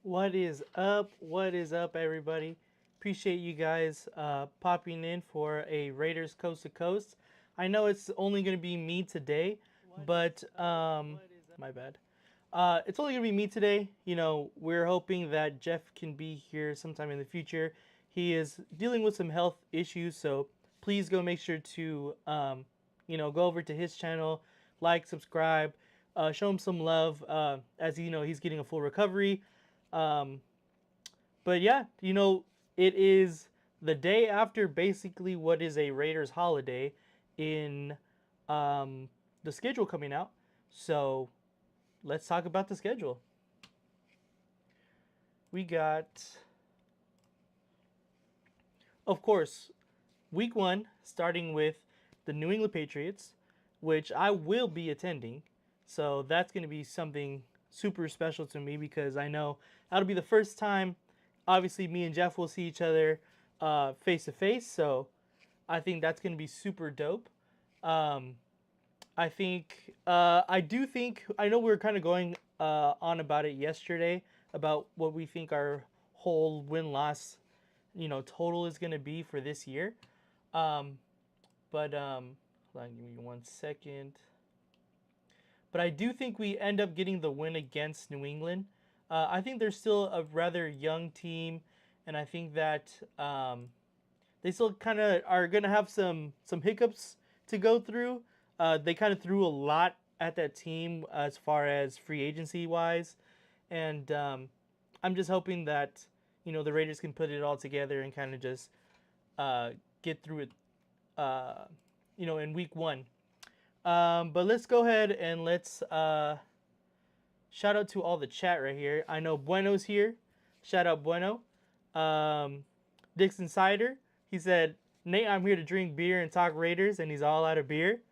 What is up? What is up, everybody? Appreciate you guys popping in for a Raiders Coast to Coast. I know it's only going to be me today, but my bad. It's only going to be me today. You know, we're hoping that Jeff can be here sometime in the future. He is dealing with some health issues, so please go make sure to, go over to his channel, like, subscribe, show him some love. As you know, he's getting a full recovery. Um, but yeah, it is the day after basically what is a Raiders holiday in um, the schedule coming out. So let's talk about the schedule. We got, of course, week one starting with the New England Patriots, which I will be attending. So that's going to be something super special to me because I know that'll be the first time. Obviously, me and Jeff will see each other face to face. So I think that's going to be super dope. Um, I do think, I know we were kind of going on about it yesterday about what we think our whole win loss, total is going to be for this year. Um, but hold on, give me 1 second. But I do think we end up getting the win against New England. I think they're still a rather young team, and I think that they still kind of are going to have some hiccups to go through. They kind of threw a lot at that team as far as free agency wise, and I'm just hoping that the Raiders can put it all together and kind of just uh, get through it, uh, in week one. But let's go ahead and let's shout out to all the chat right here. I know Bueno's here. Shout out Bueno. Um, Dixon Cider. He said, Nate, I'm here to drink beer and talk Raiders, and he's all out of beer.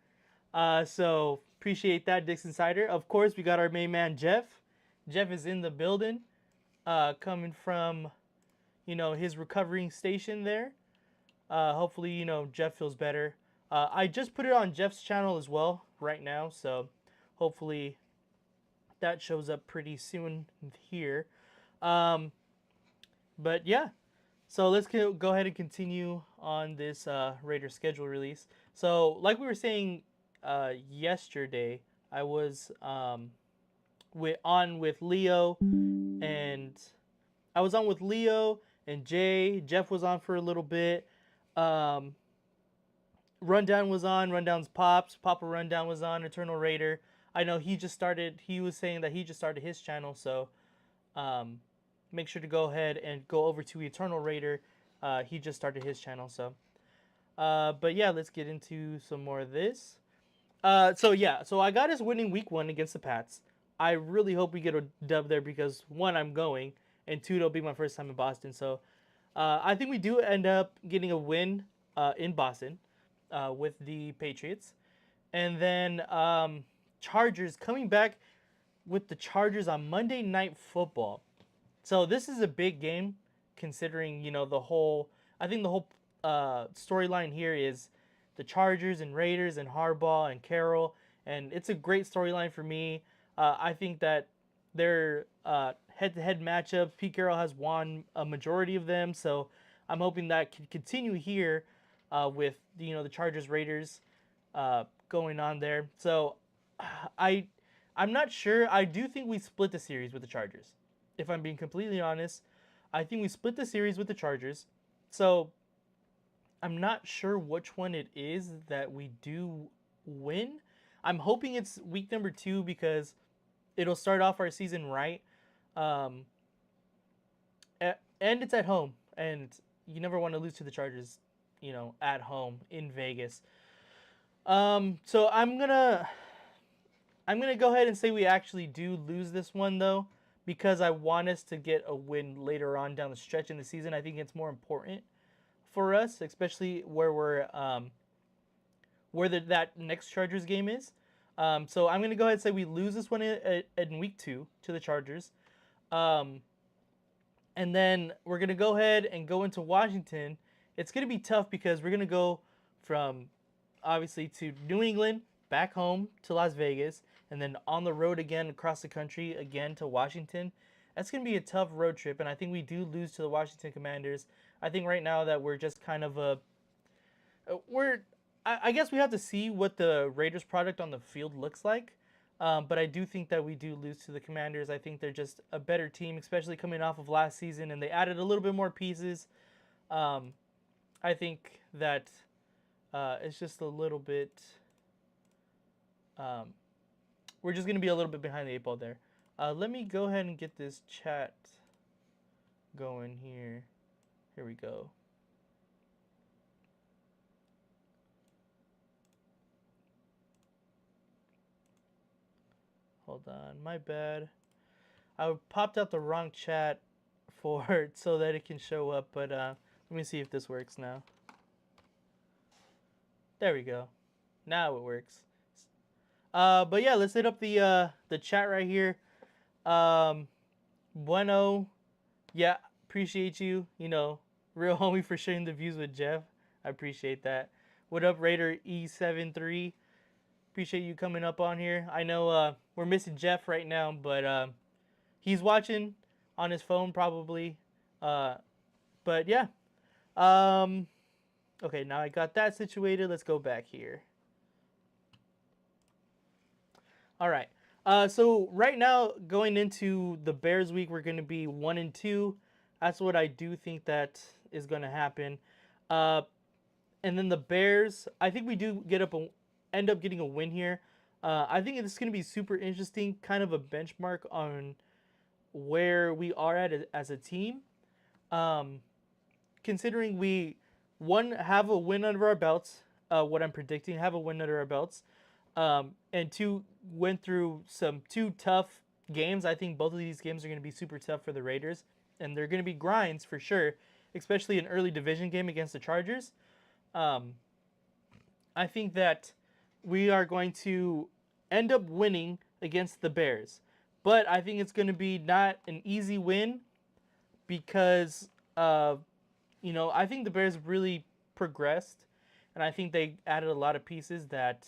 So appreciate that, Dixon Cider. Of course, we got our main man, Jeff. Jeff is in the building, coming from, his recovering station there. Hopefully, Jeff feels better. I just put it on Jeff's channel as well right now, so hopefully that shows up pretty soon here. Um, but yeah, so let's go ahead and continue on this Raider schedule release. So, like we were saying yesterday, I was with Leo, and I was on with Leo and Jay. Jeff was on for a little bit. Um, Rundown was on. Rundown's Pops. Papa Rundown was on. Eternal Raider. I know he just started. He was saying that he just started his channel, so um, make sure to go ahead and go over to Eternal Raider. He just started his channel, so. But yeah, let's get into some more of this. So I got us winning week one against the Pats. I really hope we get a dub there because one, I'm going, and two, it'll be my first time in Boston. So I think we do end up getting a win in Boston with the Patriots. And then Chargers coming back with the Chargers on Monday Night Football. So this is a big game considering, the whole, I think the whole storyline here is the Chargers and Raiders and Harbaugh and Carroll. And it's a great storyline for me. I think that their head-to-head matchups, Pete Carroll has won a majority of them. So I'm hoping that can continue here with the Chargers Raiders going on there. So I I'm not sure. I do think we split the series with the Chargers. If I'm being completely honest, I think we split the series with the Chargers. So I'm not sure which one it is that we do win. I'm hoping it's week number 2 because it'll start off our season right. Um, and it's at home, and you never want to lose to the Chargers, at home in Vegas. So I'm gonna go ahead and say we actually do lose this one though, because I want us to get a win later on down the stretch in the season. I think it's more important for us, especially where that next Chargers game is. So I'm gonna go ahead and say we lose this one in week 2 to the Chargers. Um, and then we're gonna go ahead and go into Washington. It's gonna be tough because we're gonna go from obviously to New England, back home to Las Vegas, and then on the road again across the country again to Washington. That's going to be a tough road trip, and I think we do lose to the Washington Commanders. I think right now that we're just kind of we're I guess we have to see what the Raiders product on the field looks like. But I do think that we do lose to the Commanders. I think they're just a better team, especially coming off of last season, and they added a little bit more pieces. Um, I think that it's just a little bit. Um, we're just going to be a little bit behind the eight ball there. Let me go ahead and get this chat going here. Here we go. Hold on, my bad. I popped out the wrong chat for it so that it can show up, but let me see if this works now. There we go. Now it works. But yeah, let's hit up the chat right here. Bueno, yeah, appreciate you. You know, real homie for sharing the views with Jeff. I appreciate that. What up, Raider E73? Appreciate you coming up on here. I know we're missing Jeff right now, but he's watching on his phone probably. But yeah. Okay, now I got that situated. Let's go back here. All right. So right now, going into the Bears week, we're going to be 1-2. That's what I do think that is going to happen. And then the Bears, I think we do end up getting a win here. I think it's going to be super interesting, kind of a benchmark on where we are at as a team. Considering we, one, have a win under our belts, what I'm predicting, have a win under our belts. And two, went through two tough games. I think both of these games are going to be super tough for the Raiders, and they're going to be grinds for sure, especially an early division game against the Chargers. I think that we are going to end up winning against the Bears, but I think it's going to be not an easy win because, I think the Bears really progressed, and I think they added a lot of pieces that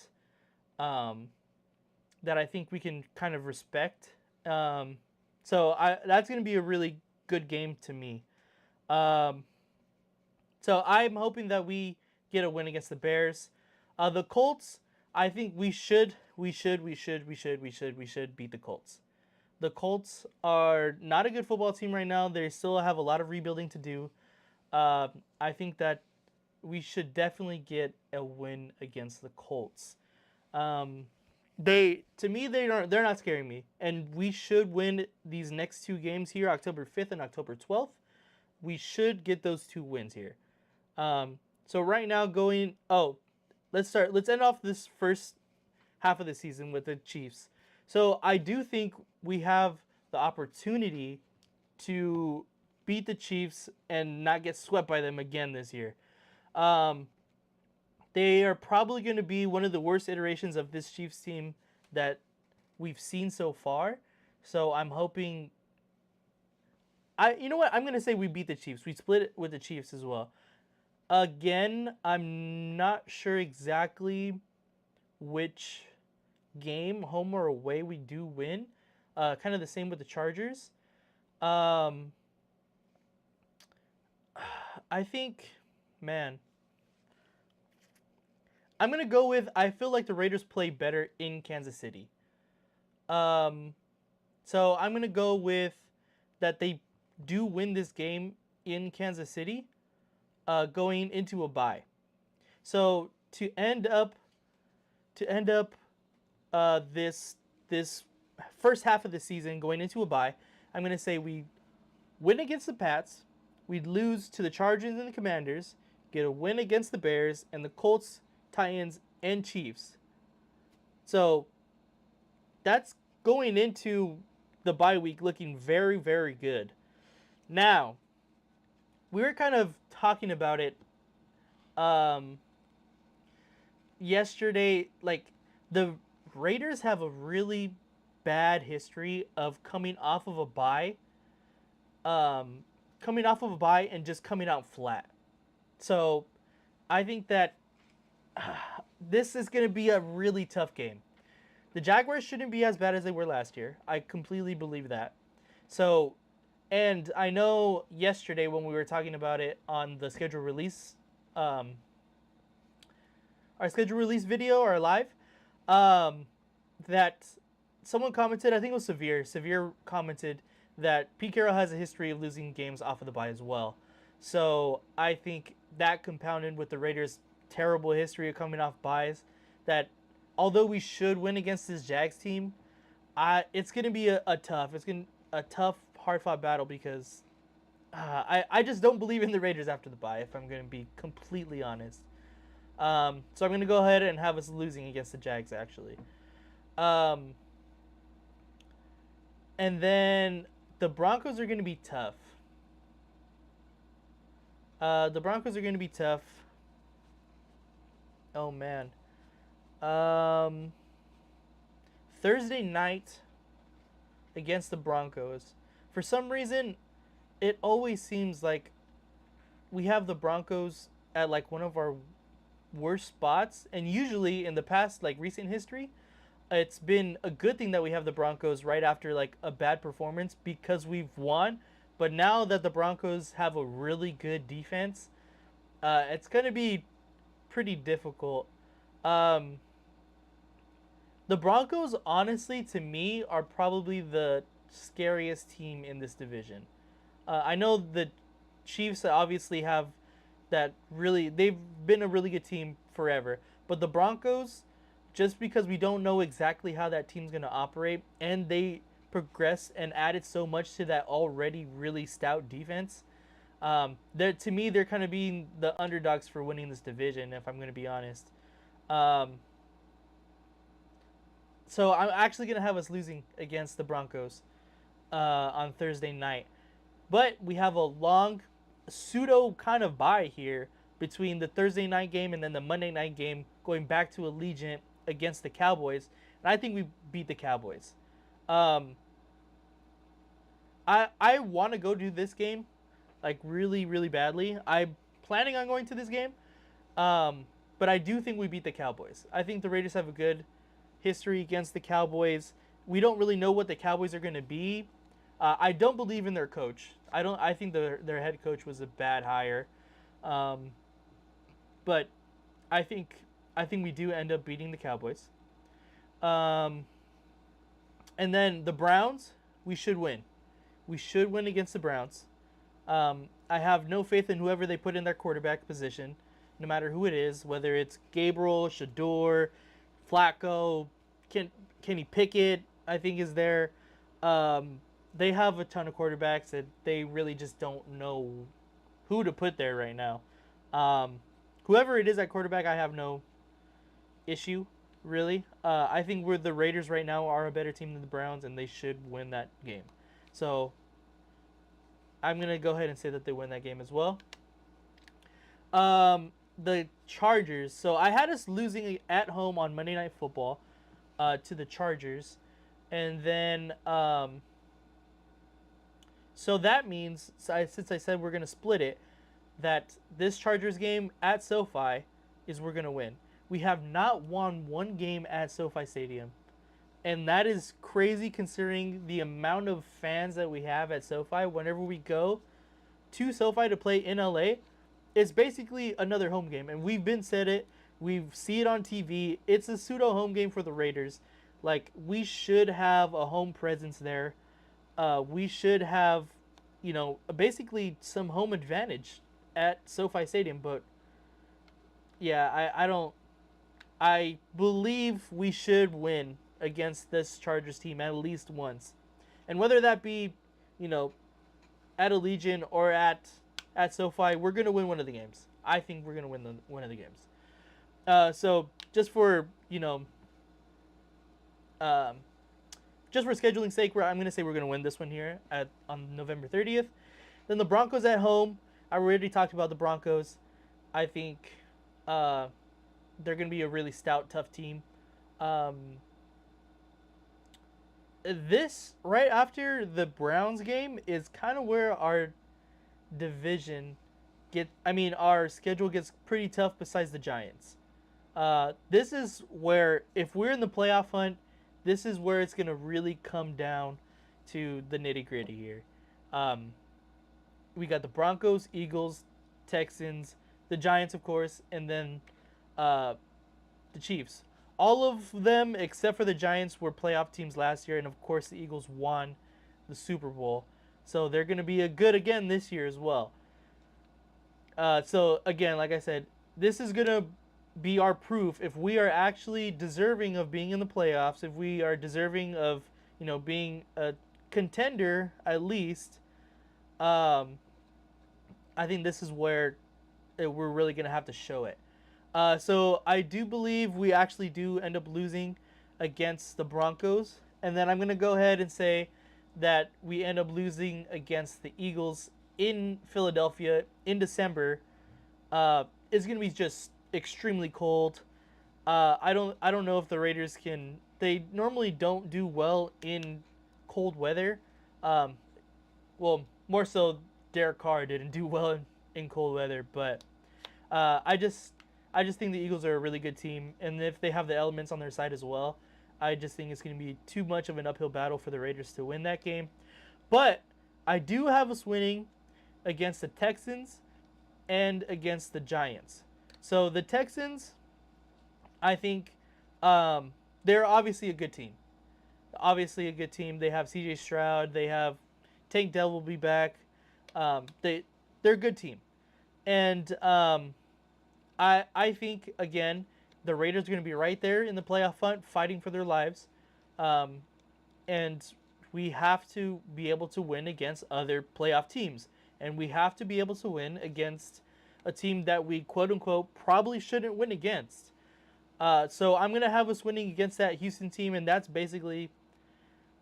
I think we can kind of respect. So that's going to be a really good game to me. So I'm hoping that we get a win against the Bears. The Colts, I think we should beat the Colts. The Colts are not a good football team right now. They still have a lot of rebuilding to do. I think that we should definitely get a win against the Colts. They're not scaring me, and we should win these next two games here, October 5th and October 12th. We should get those two wins here. So right now let's end off this first half of the season with the Chiefs. So I do think we have the opportunity to beat the Chiefs and not get swept by them again this year. They are probably going to be one of the worst iterations of this Chiefs team that we've seen so far. So I'm hoping. You know what? I'm going to say we beat the Chiefs. We split it with the Chiefs as well. Again, I'm not sure exactly which game, home or away, we do win. Kind of the same with the Chargers. I think, man, I'm going to go with, I feel like the Raiders play better in Kansas City. So I'm going to go with that they do win this game in Kansas City, going into a bye. So to end up this first half of the season going into a bye, I'm going to say we win against the Pats, we'd lose to the Chargers and the Commanders, get a win against the Bears and the Colts, Titans, and Chiefs. So that's going into the bye week looking very, very good. Now, we were kind of talking about it yesterday. Like, the Raiders have a really bad history of coming off of a bye and just coming out flat. So I think that this is going to be a really tough game. The Jaguars shouldn't be as bad as they were last year. I completely believe that. So And I know yesterday when we were talking about it on the schedule release, um, our schedule release video, our live, um, that someone commented, I think it was Severe. Severe commented that Pete Carroll has a history of losing games off of the bye as well. So I think that compounded with the Raiders' terrible history of coming off byes, that although we should win against this Jags team, it's gonna be a tough, hard fought battle because I just don't believe in the Raiders after the bye. If I'm gonna be completely honest, so I'm gonna go ahead and have us losing against the Jags actually. Um, and then the Broncos are gonna be tough. The Broncos are gonna be tough. Oh man. Um, Thursday night against the Broncos. For some reason, it always seems like we have the Broncos at like one of our worst spots, and usually in the past, like recent history, it's been a good thing that we have the Broncos right after like a bad performance because we've won. But now that the Broncos have a really good defense, it's gonna be pretty difficult. Um, the Broncos, honestly, to me, are probably the scariest team in this division. I know the Chiefs obviously have that really, they've been a really good team forever. But the Broncos, just because we don't know exactly how that team's going to operate, and they progressed and added so much to that already really stout defense, to me, they're kind of being the underdogs for winning this division, if I'm going to be honest. Um, so I'm actually going to have us losing against the Broncos on Thursday night. But we have a long pseudo kind of bye here between the Thursday night game and then the Monday night game going back to Allegiant against the Cowboys. And I think we beat the Cowboys. Um, I want to go do this game like really, really badly. I'm planning on going to this game. But I do think we beat the Cowboys. I think the Raiders have a good history against the Cowboys. We don't really know what the Cowboys are going to be. I don't believe in their coach. I think their head coach was a bad hire. Um, but I think we do end up beating the Cowboys. Um, and then the Browns, we should win. We should win against the Browns. I have no faith in whoever they put in their quarterback position, no matter who it is, whether it's Gabriel, Shador, Flacco, Kenny Pickett, I think is there. They have a ton of quarterbacks that they really just don't know who to put there right now. Whoever it is at quarterback, I have no issue, really. I think the Raiders right now are a better team than the Browns, and they should win that game. So I'm going to go ahead and say that they win that game as well. The Chargers. So I had us losing at home on Monday Night Football to the Chargers. And then, so that means, since I said we're going to split it, that this Chargers game at SoFi is we're going to win. We have not won one game at SoFi Stadium. And that is crazy considering the amount of fans that we have at SoFi. Whenever we go to SoFi to play in LA, it's basically another home game. And we've been said it. We see it on TV. It's a pseudo home game for the Raiders. Like, we should have a home presence there. We should have, basically some home advantage at SoFi Stadium. But, yeah, I believe we should win against this Chargers team at least once. And whether that be, at Allegiant or at SoFi, we're going to win one of the games. I think we're going to win one of the games. So just for, just for scheduling sake, I'm going to say we're going to win this one here on November 30th. Then the Broncos at home. I already talked about the Broncos. I think they're going to be a really stout, tough team. This, right after the Browns game, is kind of where our division our schedule gets pretty tough besides the Giants. This is where, if we're in the playoff hunt, this is where it's going to really come down to the nitty gritty here. Um, we got the Broncos, Eagles, Texans, the Giants, of course, and then uh, the Chiefs. All of them, except for the Giants, were playoff teams last year, and of course, the Eagles won the Super Bowl. So they're going to be a good again this year as well. So again, like I said, this is going to be our proof if we are actually deserving of being in the playoffs, if we are deserving of being a contender at least. Um, I think this is where we're really going to have to show it. So I do believe we actually do end up losing against the Broncos. And then I'm going to go ahead and say that we end up losing against the Eagles in Philadelphia in December. It's going to be just extremely cold. I don't know if the Raiders can. They normally don't do well in cold weather. Um, well, more so Derek Carr didn't do well in cold weather, but I just think the Eagles are a really good team, and if they have the elements on their side as well, I just think it's going to be too much of an uphill battle for the Raiders to win that game. But I do have us winning against the Texans and against the Giants. So the Texans, I think, they're obviously a good team. Obviously a good team. They have C.J. Stroud. They have Tank Dell will be back. They're a good team, and I think again the Raiders are going to be right there in the playoff hunt, fighting for their lives, um, and we have to be able to win against other playoff teams, and we have to be able to win against a team that we quote unquote probably shouldn't win against. So I'm gonna have us winning against that Houston team, and that's basically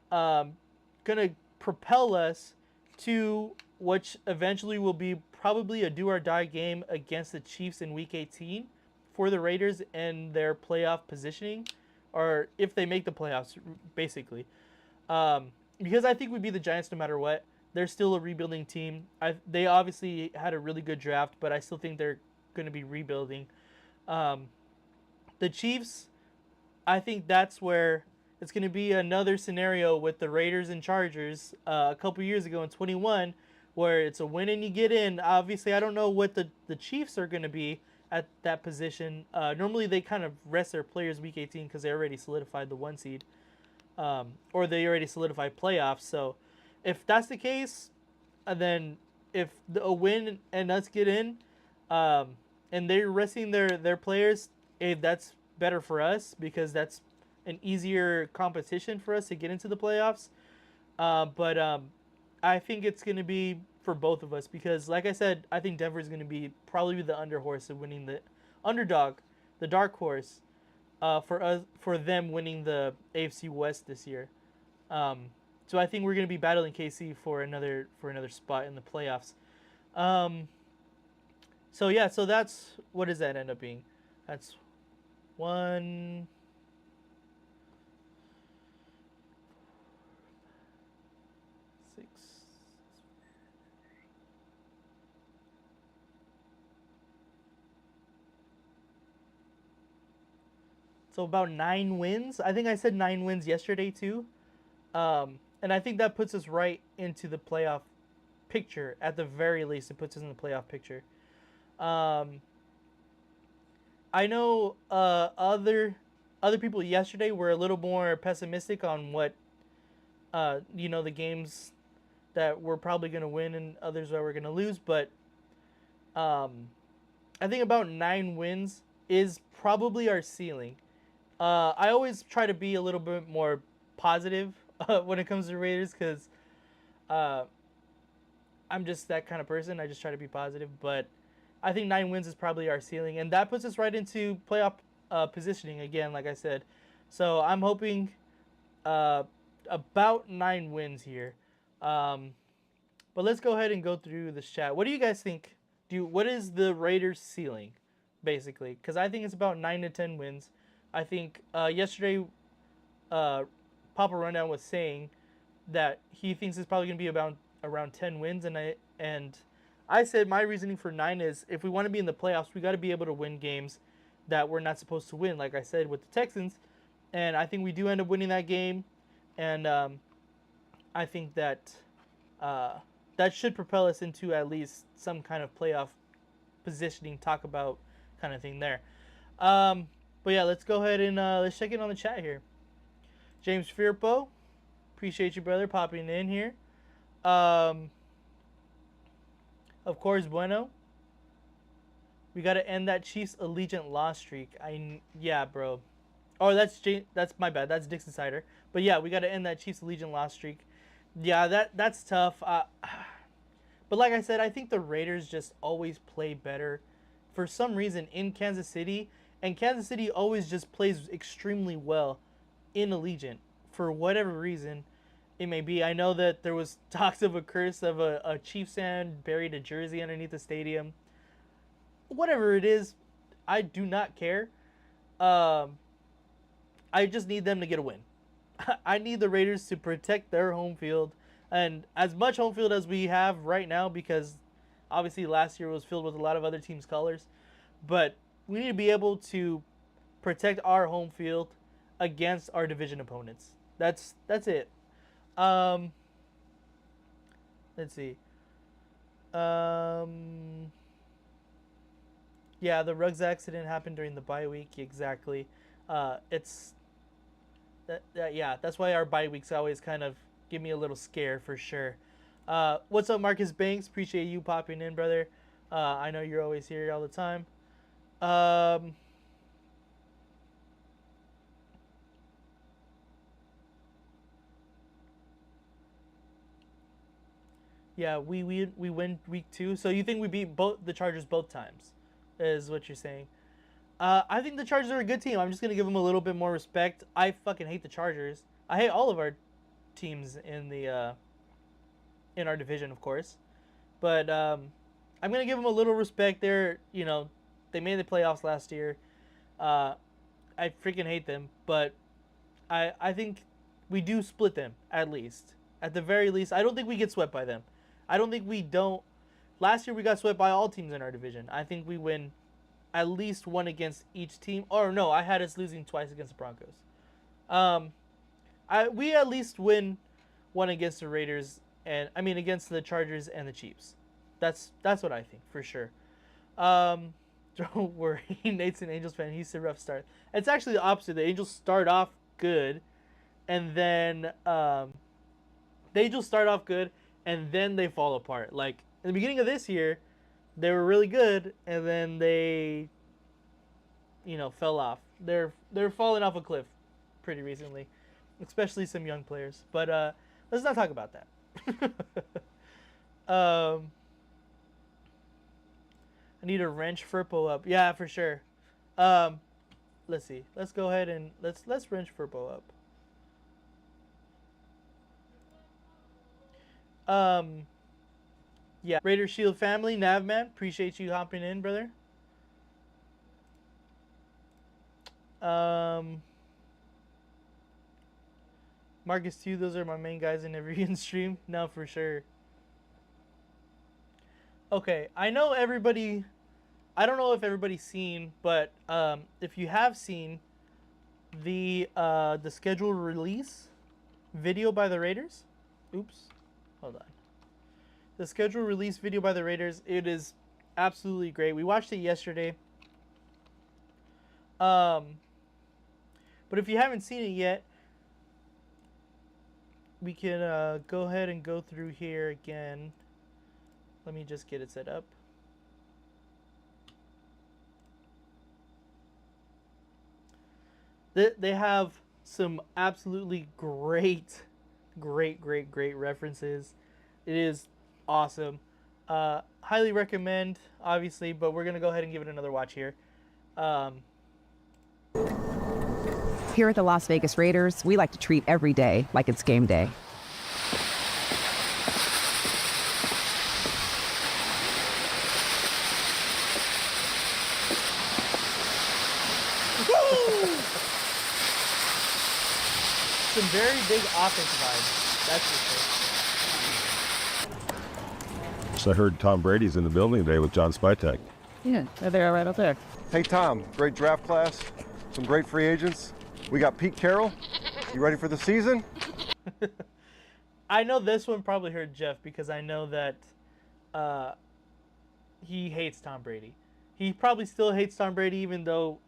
gonna propel us to which eventually will be probably a do or die game against the Chiefs in Week 18 for the Raiders and their playoff positioning, or if they make the playoffs, basically. Because I think we'd be the Giants no matter what. They're still a rebuilding team. They obviously had a really good draft, but I still think they're going to be rebuilding. Um, the Chiefs, I think that's where it's going to be another scenario with the Raiders and Chargers a couple years ago in 21, where it's a win and you get in. Obviously, I don't know what the Chiefs are going to be at that position. Normally, they kind of rest their players week 18 because they already solidified the 1 seed, or they already solidified playoffs. So if that's the case, then if a win and us get in, and they're resting their players, that's better for us because that's an easier competition for us to get into the playoffs. But I think it's going to be for both of us because, like I said, I think Denver is going to be probably the underhorse of winning the underdog, the dark horse, for them winning the AFC West this year. So I think we're going to be battling KC for another spot in the playoffs. So yeah, so that's what does that end up being? That's 1, 6. So about 9 wins. I think I said 9 wins yesterday too. And I think that puts us right into the playoff picture. At the very least, it puts us in the playoff picture. Um, I know other people yesterday were a little more pessimistic on what the games that we're probably going to win and others that we're going to lose. But um, I think about 9 wins is probably our ceiling. I always try to be a little bit more positive when it comes to Raiders because uh, I'm just that kind of person. I just try to be positive. But I think 9 wins is probably our ceiling, and that puts us right into playoff positioning again, like I said. So I'm hoping uh, about 9 wins here. Um, but let's go ahead and go through this chat. What do you guys think? What is the Raiders' ceiling, basically? Because I think it's about 9 to 10 wins. I think yesterday, Papa Rundown was saying that he thinks it's probably going to be about around 10 wins, and I said my reasoning for 9 is if we want to be in the playoffs, we got to be able to win games that we're not supposed to win. Like I said with the Texans, and I think we do end up winning that game, and I think that that should propel us into at least some kind of playoff positioning, talk about kind of thing there. But yeah, let's go ahead and let's check in on the chat here. James Firpo, appreciate you, brother, popping in here. Of course, Bueno. We got to end that Chiefs Allegiant loss streak. Yeah, bro. Oh, that's my bad. That's Dixon Cider. But yeah, we got to end that Chiefs Allegiant loss streak. Yeah, that's tough. But like I said, I think the Raiders just always play better for some reason in Kansas City. And Kansas City always just plays extremely well in Allegiant for whatever reason it may be. I know that there was talks of a curse of a Chiefs fan buried a jersey underneath the stadium. Whatever it is, I do not care. I just need them to get a win. I need the Raiders to protect their home field, and as much home field as we have right now, because obviously last year was filled with a lot of other teams' colors, but we need to be able to protect our home field against our division opponents. That's it. Let's see. Yeah, the Ruggs accident happened during the bye week. Exactly. It's yeah, that's why our bye weeks always kind of give me a little scare for sure. What's up, Marcus Banks? Appreciate you popping in, brother. I know you're always here all the time. Yeah, we win week 2. So you think we beat the Chargers both times, is what you're saying? I think the Chargers are a good team. I'm just gonna give them a little bit more respect. I fucking hate the Chargers. I hate all of our teams in the in our division, of course. But I'm gonna give them a little respect. They made the playoffs last year. I freaking hate them, but I think we do split them at least. At the very least, I don't think we get swept by them. I don't think we don't. Last year we got swept by all teams in our division. I think we win at least one against each team. Or no, I had us losing twice against the Broncos. We at least win one against the Raiders, and I mean against the Chargers and the Chiefs. That's what I think for sure. Don't worry, Nate's an Angels fan. He's a rough start. It's actually the opposite. The Angels start off good, and then the Angels start off good, and then they fall apart. Like in the beginning of this year, they were really good, and then they, fell off. They're falling off a cliff pretty recently, especially some young players. But let's not talk about that. I need to wrench Firpo up. Yeah, for sure. Let's see. Let's go ahead and let's wrench Firpo up. Yeah, Raider Shield family, Navman, appreciate you hopping in, brother. Marcus too, those are my main guys in every stream. No, for sure. Okay, I know everybody, I don't know if everybody's seen, but if you have seen the scheduled release video by the Raiders. Oops, hold on. The scheduled release video by the Raiders, it is absolutely great. We watched it yesterday. But if you haven't seen it yet, we can go ahead and go through here again. Let me just get it set up. They have some absolutely great references. It is awesome. Highly recommend, obviously, but we're going to go ahead and give it another watch here. Here at the Las Vegas Raiders, we like to treat every day like it's game day. Some very big offense vibes, that's for sure. So I heard Tom Brady's in the building today with John Spytek. Yeah, they're right up there. Hey Tom, great draft class, some great free agents. We got Pete Carroll. You ready for the season? I know this one probably hurt Jeff because I know that he hates Tom Brady. He probably still hates Tom Brady even though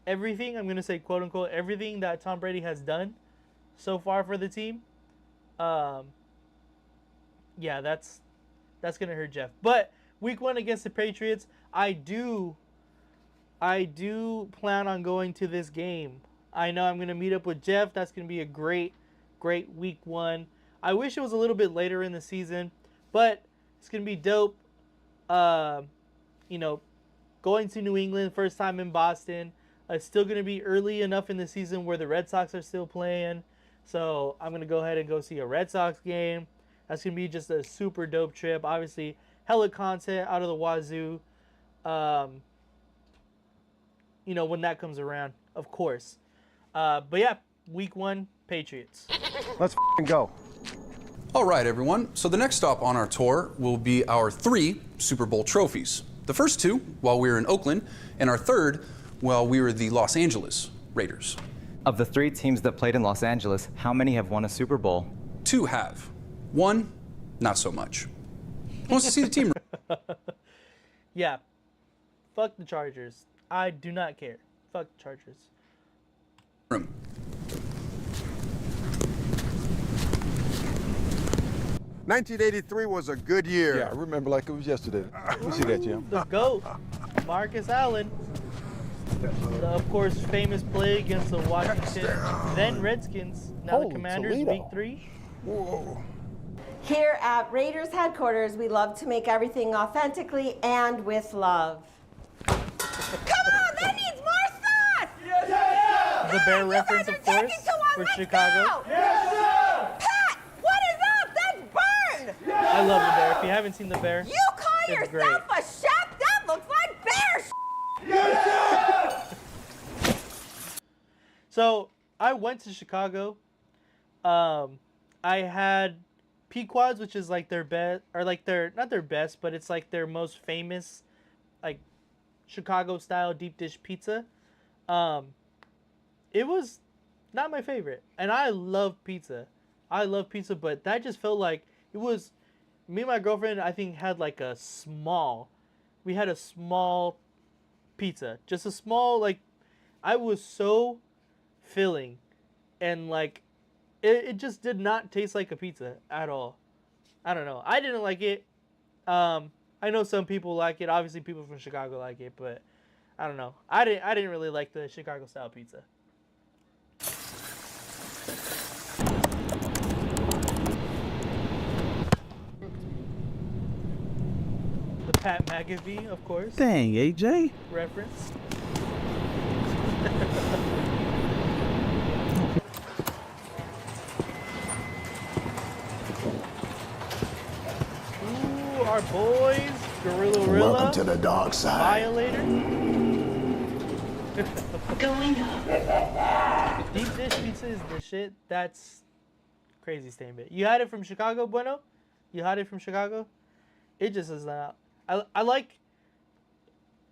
everything, I'm going to say quote unquote, everything that Tom Brady has done so far for the team, yeah, that's going to hurt Jeff. But week 1 against the Patriots, I do plan on going to this game. I know I'm going to meet up with Jeff. That's going to be a great week 1. I wish it was a little bit later in the season, but it's going to be dope. Going to New England, first time in Boston. It's still going to be early enough in the season where the Red Sox are still playing. So I'm going to go ahead and go see a Red Sox game. That's going to be just a super dope trip. Obviously, hella content out of the wazoo. When that comes around, of course. But yeah, week 1, Patriots. Let's go. All right, everyone. So the next stop on our tour will be our 3 Super Bowl trophies. The first 2 while we were in Oakland, and our third while we were the Los Angeles Raiders. Of the 3 teams that played in Los Angeles, how many have won a Super Bowl? 2 have. 1, not so much. Who wants to see the team? Yeah. Fuck the Chargers. I do not care. Fuck the Chargers. Room. 1983 was a good year. Yeah, I remember like it was yesterday. Let me see that, Jim. The GOAT, Marcus Allen. The, of course, famous play against the Washington, then Redskins, now the Commanders, Toledo. week 3. Whoa. Here at Raiders headquarters, we love to make everything authentically and with love. Come on, that needs more sauce! Yes, The Bear reference, of course, for Chicago. Go. Yes, Pat, what is up? That's burned! I love The Bear. If you haven't seen The Bear, You call it's yourself great. a chef? That looks like bear So I went to Chicago. I had Pequod's, which is like their best, or like their, not their best, but it's like their most famous, like Chicago style deep dish pizza. It was not my favorite, and I love pizza. But that just felt like it was. Me and my girlfriend, I think, had like a small. We had a small pizza, just a small, like. I was so filling, and like, it just did not taste like a pizza at all. I don't know. I didn't like it. I know some people like it. Obviously, people from Chicago like it, but I don't know. I didn't really like the Chicago style pizza. The Pat McAfee, of course. Dang, AJ. Reference. Ooh, our boys, Gorilla. Welcome to the dark side. Violator. Going up. Deep dish pizza is the shit. That's crazy statement. You had it from Chicago, Bueno? You had it from Chicago? It just is not. I like,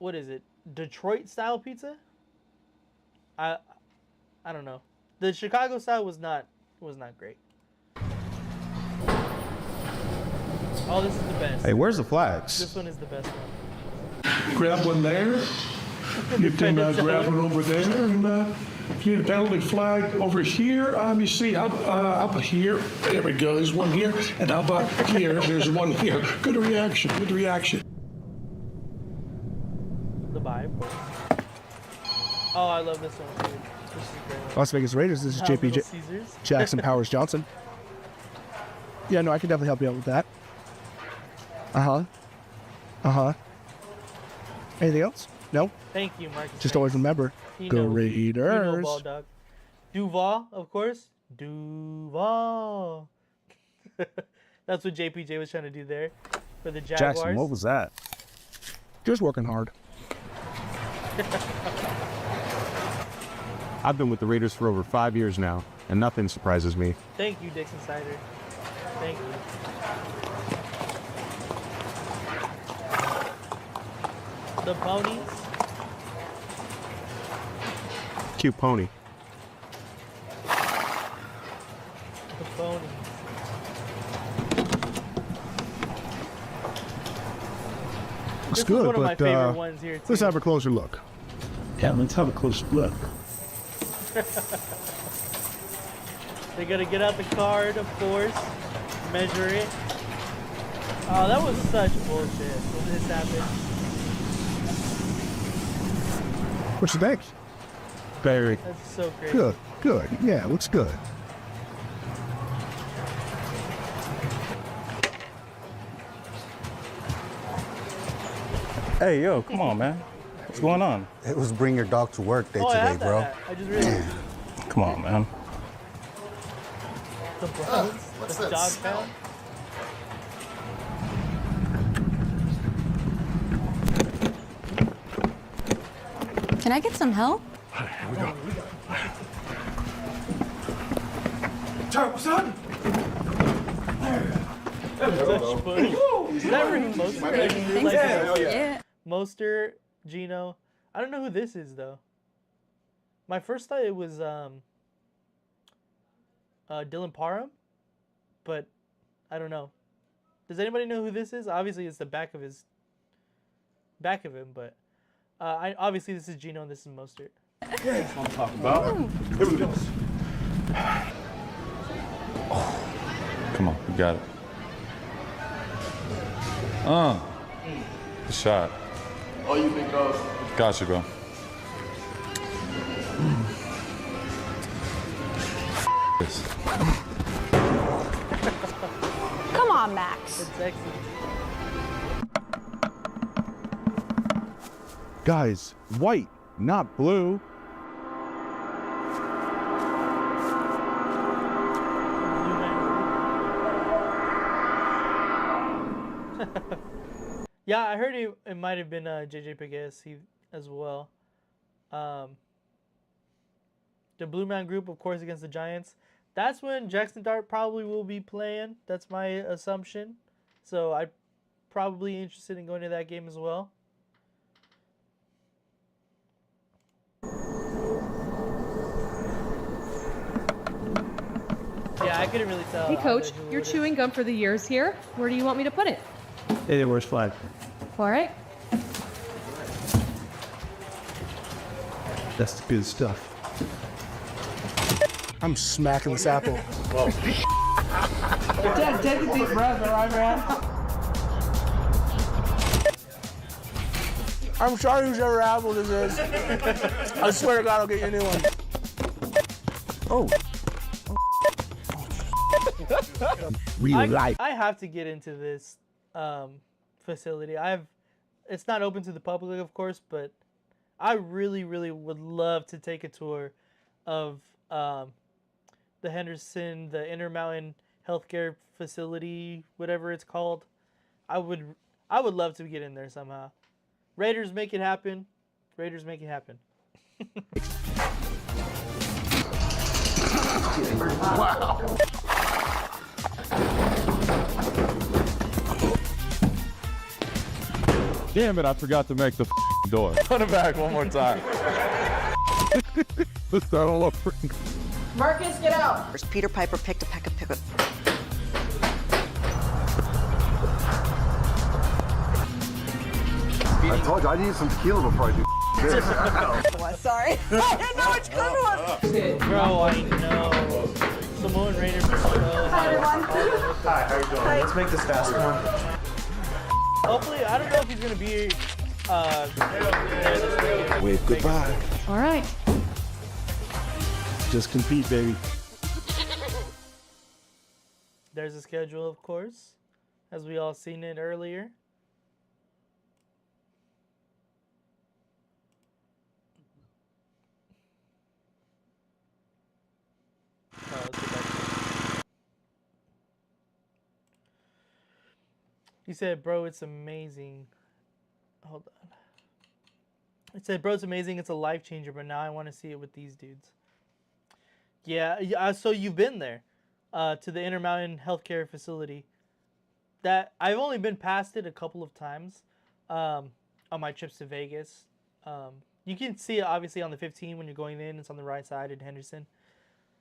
what is it? Detroit style pizza? I don't know. The Chicago style was not great. Oh, this is the best. Hey, where's the flags? This one is the best one. Grab one there. Get them grab one over there, and get a penalty flag over here. You see, up here. There we go. There's one here, and how about here? There's one here. Good reaction. Good reaction. The Bible. Oh, I love this one too. This is great. Las Vegas Raiders, this is Little JPJ Caesars. Jackson Powers Johnson. Yeah, no, I can definitely help you out with that. Anything else? No? Thank you, Marcus. Just always remember, He go knows. Raiders. You know, ball dog. Duval, of course. Duval. That's what JPJ was trying to do there for the Jaguars. Jackson, what was that? Just working hard. I've been with the Raiders for over 5 years now, and nothing surprises me. Thank you, Dixon Cider. Thank you. The ponies. Cute pony. The ponies. looks This is good, one of my but favorite ones here, let's too. have a closer look. Yeah, let's have a close look. They gotta get out the card, of course, measure it. Oh, that was such bullshit when this happened. What you think? Very That's so crazy. Good, good. Yeah, looks good. Hey, yo, come on, man. What's going on? It was bring your dog to work day Oh, I today, have that bro. hat. I just realized. Come on, man. The Browns, the dog pound. Can I get some help? Here we go. Turn, what's up? Is that really Mostert? Thanks. Yeah. Mostert, Gino. I don't know who this is though. My first thought it was Dylan Parham, but I don't know. Does anybody know who this is? Obviously, it's the back of him, but obviously this is Gino and this is Mostert. That's what I'm talking about. Here we go. Come on, you got it. Good shot. Oh, you think of? Gotcha, bro. This. Come on, Max. It's sexy. Guys, white, not blue. Yeah, I heard it might have been JJ Pegues as well. The Blue Man Group, of course, against the Giants. That's when Jackson Dart probably will be playing. That's my assumption. So I'm probably interested in going to that game as well. Yeah, I couldn't really tell. Hey, Coach, who you're it is. chewing gum for the years here. Where do you want me to put it? Hey, where's Flag? All right. That's the good stuff. I'm smacking this apple. Dad, take a deep breath, all right, man? I'm sorry whose ever apple this is. I swear to God, I'll get you a new one. Oh. I have to get into this facility. It's not open to the public, of course, but I really, really would love to take a tour of the Henderson, the Intermountain Healthcare Facility, whatever it's called. I would love to get in there somehow. Raiders, make it happen. Raiders, make it happen. Wow. Damn it, I forgot to make the door. Put it back one more time. Let's start all over. Marcus, get out. First, Peter Piper picked a peck of pickle. I told you, I need some tequila before I do this. Sorry. I didn't know which good one. Bro, I know. Samoan Raiders are so Hi, everyone. Hi, how you doing? Let's make this fast one. Hopefully, I don't know if he's going to be there this weekend. Wave goodbye. All right. Just compete, baby. There's a schedule, of course, as we all seen it earlier. Let's get back to it. He said, bro, it's amazing. Hold on. It said, bro, it's amazing. It's a life changer, but now I want to see it with these dudes. Yeah, so you've been there to the Intermountain Healthcare Facility. That I've only been past it a couple of times on my trips to Vegas. You can see it obviously on the 15 when you're going in. It's on the right side in Henderson.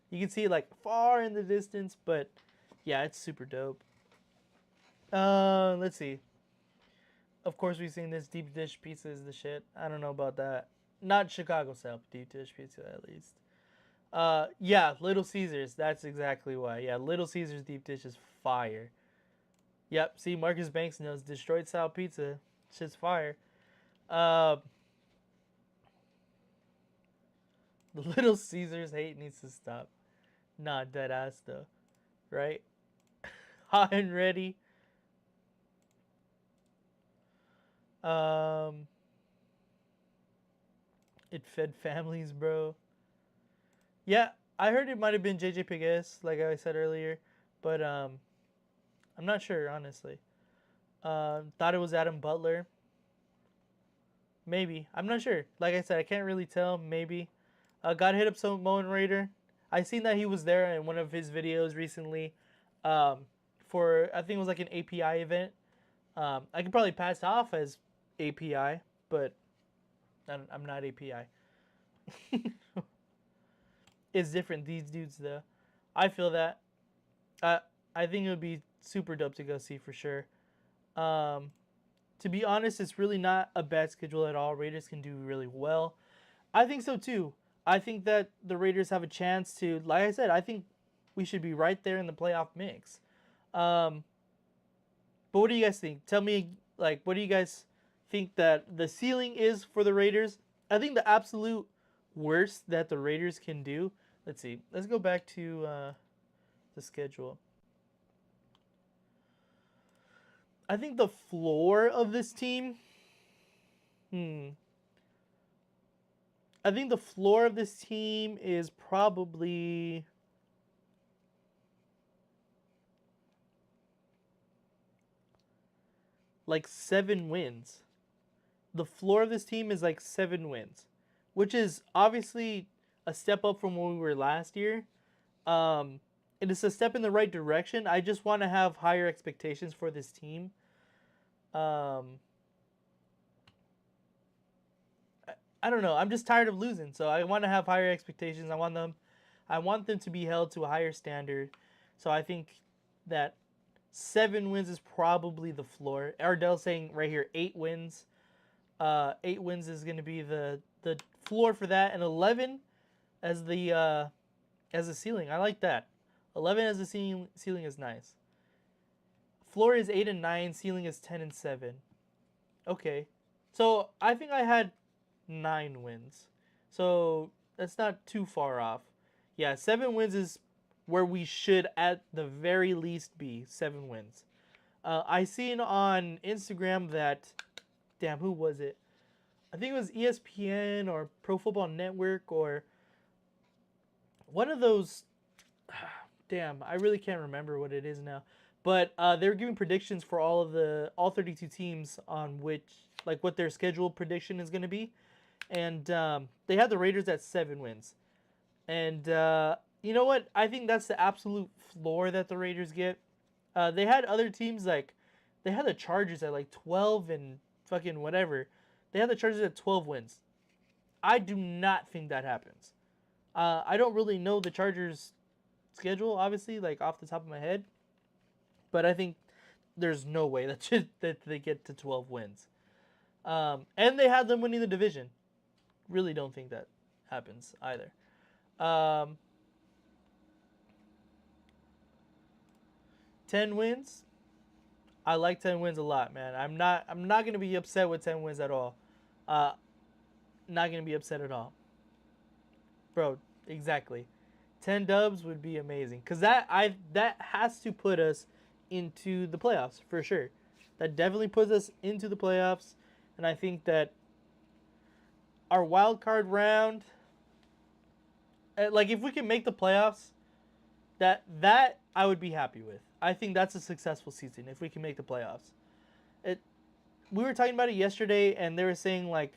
You can see it like far in the distance, but yeah, it's super dope. Let's see. of course, we've seen this deep dish pizza is the shit. I don't know about that. Not Chicago style deep dish pizza, at least. Yeah, Little Caesars. That's exactly why. Yeah, Little Caesars deep dish is fire. Yep. See, Marcus Banks knows destroyed style pizza. Shit's fire. The Little Caesars hate needs to stop. Nah, dead ass though, right? Hot and ready. It fed families, bro. Yeah, I heard it might have been JJ Pegues, like I said earlier, but I'm not sure honestly. Thought it was Adam Butler. Maybe. I'm not sure. Like I said, I can't really tell. Maybe. Got hit up Samoan Raider. I seen that he was there in one of his videos recently. For I think it was like an API event. I could probably pass off as API, but I'm not API. It's different. These dudes though. I feel that. I think it would be super dope to go see for sure. To be honest, it's really not a bad schedule at all. Raiders can do really well. I think so too. I think that the Raiders have a chance to, like I said, I think we should be right there in the playoff mix. But what do you guys think? Tell me, like, what do you guys think that the ceiling is for the Raiders? I think the absolute worst that the Raiders can do. Let's see. Let's go back to the schedule. I think the floor of this team. I think the floor of this team is probably like 7 wins. The floor of this team is like 7 wins, which is obviously a step up from where we were last year. It is a step in the right direction. I just want to have higher expectations for this team. I don't know. I'm just tired of losing, so I want to have higher expectations. I want them to be held to a higher standard. So I think that 7 wins is probably the floor. Ardell's saying right here 8 wins. 8 wins is going to be the floor for that, and 11 as the ceiling. I like that. 11 as the ceiling is nice. Floor is 8 and 9. Ceiling is 10 and 7. Okay, so I think I had 9 wins. So that's not too far off. Yeah, 7 wins is where we should at the very least be. 7 wins. I seen on Instagram that, damn, who was it? I think it was ESPN or Pro Football Network or one of those. Damn, I really can't remember what it is now. But they were giving predictions for all 32 teams on which, like, what their schedule prediction is going to be. And they had the Raiders at 7 wins. And you know what? I think that's the absolute floor that the Raiders get. They had other teams, like, they had the Chargers at, like, 12 and fucking whatever. They had the Chargers at 12 wins. I do not think that happens. I don't really know the Chargers' schedule, obviously, like, off the top of my head. But I think there's no way that they get to 12 wins. And they had them winning the division. Really don't think that happens either. 10 wins. I like 10 wins a lot, man. I'm not gonna be upset with 10 wins at all. Not gonna be upset at all. Bro, exactly. 10 dubs would be amazing. Cause that has to put us into the playoffs for sure. That definitely puts us into the playoffs. And I think that our wild card round, like, if we can make the playoffs, that I would be happy with. I think that's a successful season if we can make the playoffs. We were talking about it yesterday, and they were saying like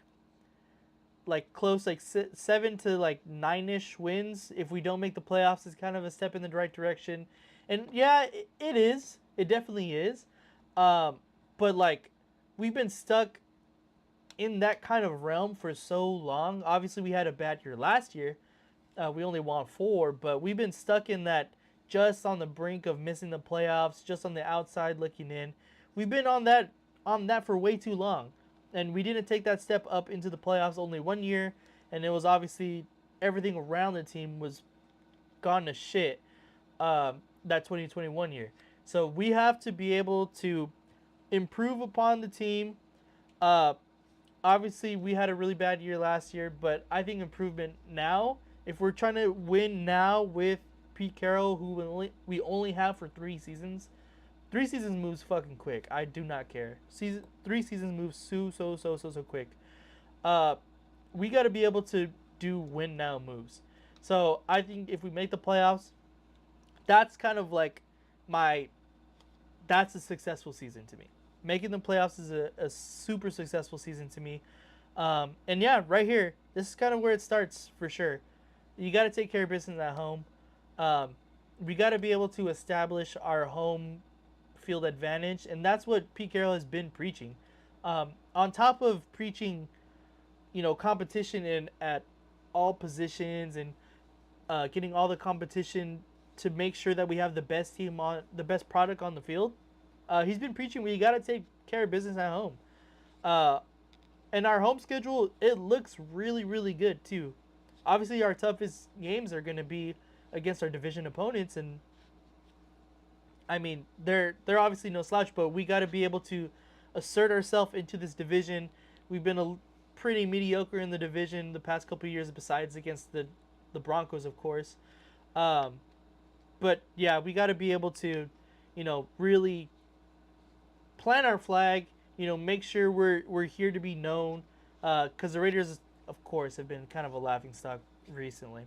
close, like 7 to like 9-ish wins. If we don't make the playoffs, is kind of a step in the right direction. And yeah, it is. It definitely is. But like, we've been stuck in that kind of realm for so long. Obviously, we had a bad year last year. We only won 4, but we've been stuck in that, just on the brink of missing the playoffs, just on the outside looking in. We've been on that on that for way too long, and we didn't take that step up into the playoffs only 1 year, and it was obviously everything around the team was gone to shit. That 2021 year, so we have to be able to improve upon the team. Obviously, we had a really bad year last year, but I think improvement now. If we're trying to win now with Pete Carroll, who we only have for 3 seasons. 3 seasons moves fucking quick. I do not care. 3 seasons moves so quick. We got to be able to do win now moves. So I think if we make the playoffs, that's kind of like that's a successful season to me. Making the playoffs is a super successful season to me. And yeah, right here, this is kind of where it starts for sure. You got to take care of business at home. We got to be able to establish our home field advantage, and that's what Pete Carroll has been preaching. On top of preaching, competition at all positions and getting all the competition to make sure that we have the best team on the best product on the field. He's been preaching we got to take care of business at home. And our home schedule, it looks really, really good too. Obviously, our toughest games are going to be against our division opponents, and I mean they're obviously no slouch, but we got to be able to assert ourselves into this division. We've been pretty mediocre in the division the past couple of years, besides against the Broncos, of course. But yeah, we got to be able to, really plant our flag. Make sure we're here to be known, because the Raiders, of course, have been kind of a laughingstock recently.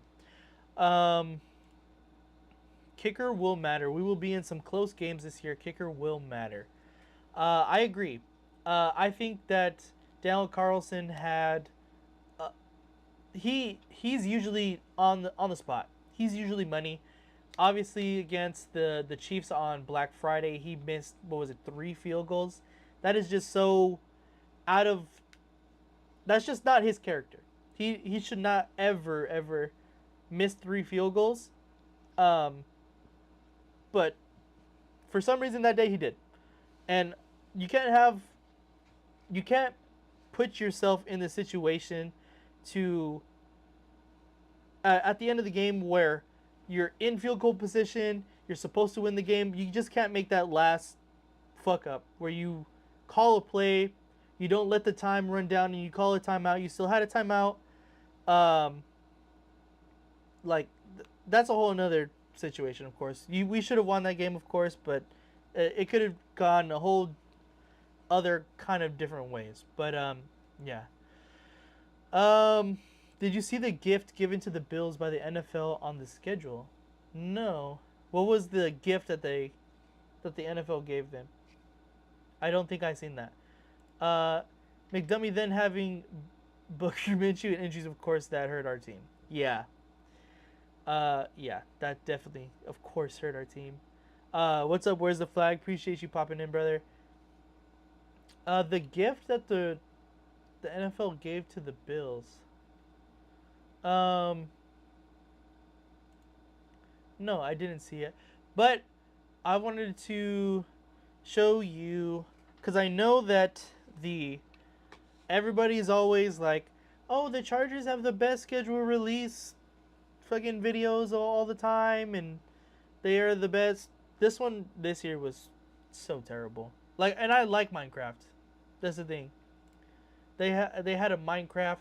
Kicker will matter. We will be in some close games this year. Kicker will matter. I agree. I think that Daniel Carlson had. He's usually on the spot. He's usually money. Obviously, against the Chiefs on Black Friday, he missed, 3 field goals. That is just so out of. That's just not his character. He should not ever miss 3 field goals. But for some reason that day he did, and you can't put yourself in the situation to at the end of the game where you're in field goal position, you're supposed to win the game. You just can't make that last fuck up where you call a play, you don't let the time run down, and you call a timeout. You still had a timeout. That's a whole another situation, of course. We should have won that game, of course, but it could have gone a whole other kind of different ways. But yeah. Did you see the gift given to the Bills by the NFL on the schedule? No. What was the gift that the NFL gave them? I don't think I seen that. McDummy then having Booker Minshew and injuries, of course, that hurt our team. Yeah. Yeah, that definitely, of course, hurt our team. What's up? Where's the flag? Appreciate you popping in, brother. The gift that the NFL gave to the Bills. No, I didn't see it, but I wanted to show you, because I know that everybody's always like, oh, the Chargers have the best schedule release fucking videos all the time, and they are the best. This one this year was so terrible. And I like Minecraft. That's the thing. They had a Minecraft,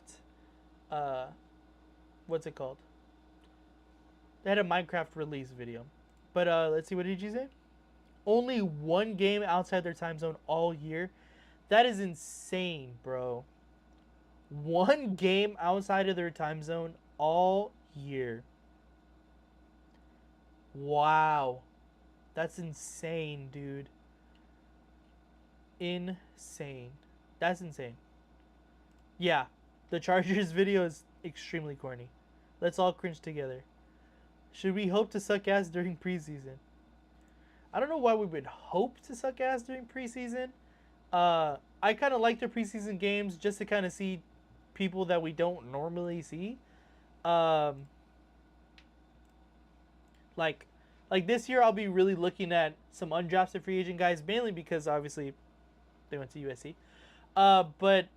what's it called? They had a Minecraft release video. But let's see, what did you say? Only one game outside their time zone all year. That is insane, bro. One game outside of their time zone all year. Wow. That's insane, dude. Insane. That's insane. Yeah, the Chargers video is extremely corny. Let's all cringe together. Should we hope to suck ass during preseason? I don't know why we would hope to suck ass during preseason. I kind of like the preseason games just to kind of see people that we don't normally see. Like this year, I'll be really looking at some undrafted free agent guys, mainly because obviously they went to USC. But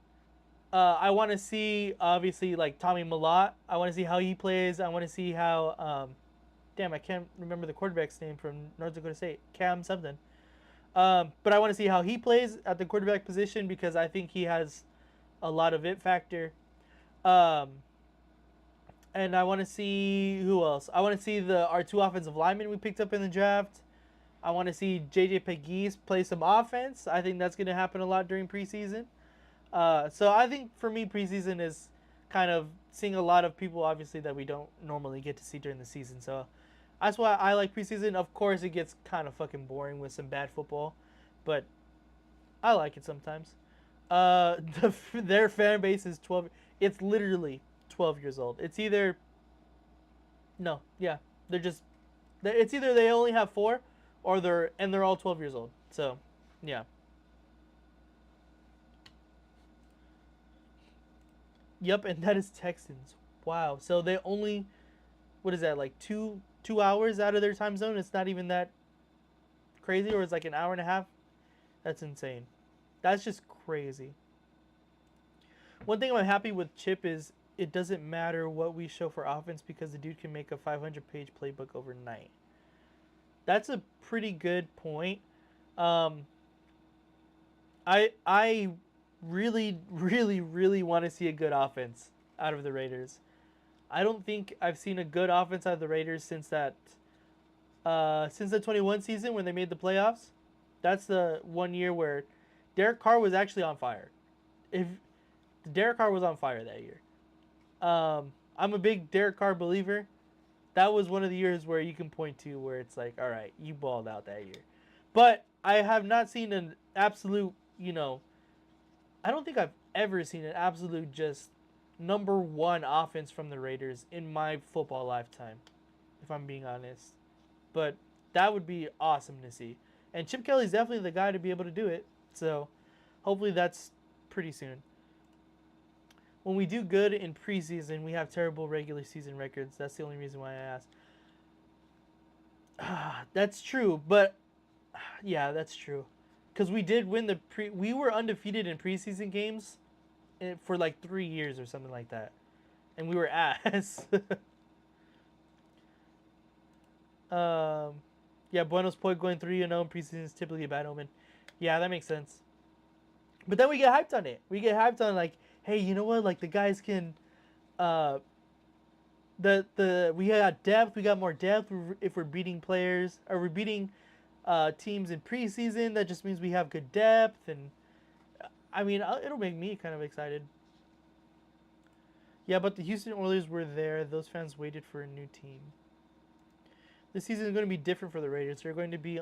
I want to see, obviously, like Tommy Millott. I want to see how he plays. I want to see how, damn, I can't remember the quarterback's name from North Dakota State, Cam something. But I want to see how he plays at the quarterback position because I think he has a lot of it factor. And I want to see who else. I want to see our 2 offensive linemen we picked up in the draft. I want to see JJ Pegues play some offense. I think that's going to happen a lot during preseason. So I think for me, preseason is kind of seeing a lot of people, obviously, that we don't normally get to see during the season. So that's why I like preseason. Of course, it gets kind of fucking boring with some bad football, but I like it sometimes. Their fan base is 12. It's literally 12 years old. It's either it's either they only have 4 or they're all 12 years old. So, yeah. Yep, and that is Texans. Wow. So they only, what is that, like 2 hours out of their time zone? It's not even that crazy, or it's like an hour and a half? That's insane. That's just crazy. One thing I'm happy with Chip is it doesn't matter what we show for offense because the dude can make a 500-page playbook overnight. That's a pretty good point. I really, really, really want to see a good offense out of the Raiders. I don't think I've seen a good offense out of the Raiders since the 21 season when they made the playoffs. That's the one year where Derek Carr was actually on fire. If Derek Carr was on fire that year. I'm a big Derek Carr believer. That was one of the years where you can point to where it's like, all right, you balled out that year. But I have not seen an absolute, I don't think I've ever seen an absolute just number 1 offense from the Raiders in my football lifetime, if I'm being honest. But that would be awesome to see. And Chip Kelly's definitely the guy to be able to do it. So hopefully that's pretty soon. When we do good in preseason, we have terrible regular season records. That's the only reason why I asked. That's true, but yeah, that's true. Because we did win we were undefeated in preseason games for like 3 years or something like that. And we were ass. Yeah, Buenos Point going 3-0 in preseason is typically a bad omen. Yeah, that makes sense. But then we get hyped on it. We get hyped on like, hey, you know what? Like the guys can, we got depth. We got more depth if we're beating players or we're beating teams in preseason. That just means we have good depth, and I mean, it'll make me kind of excited. Yeah, but the Houston Oilers were there. Those fans waited for a new team. This season is going to be different for the Raiders. They're going to be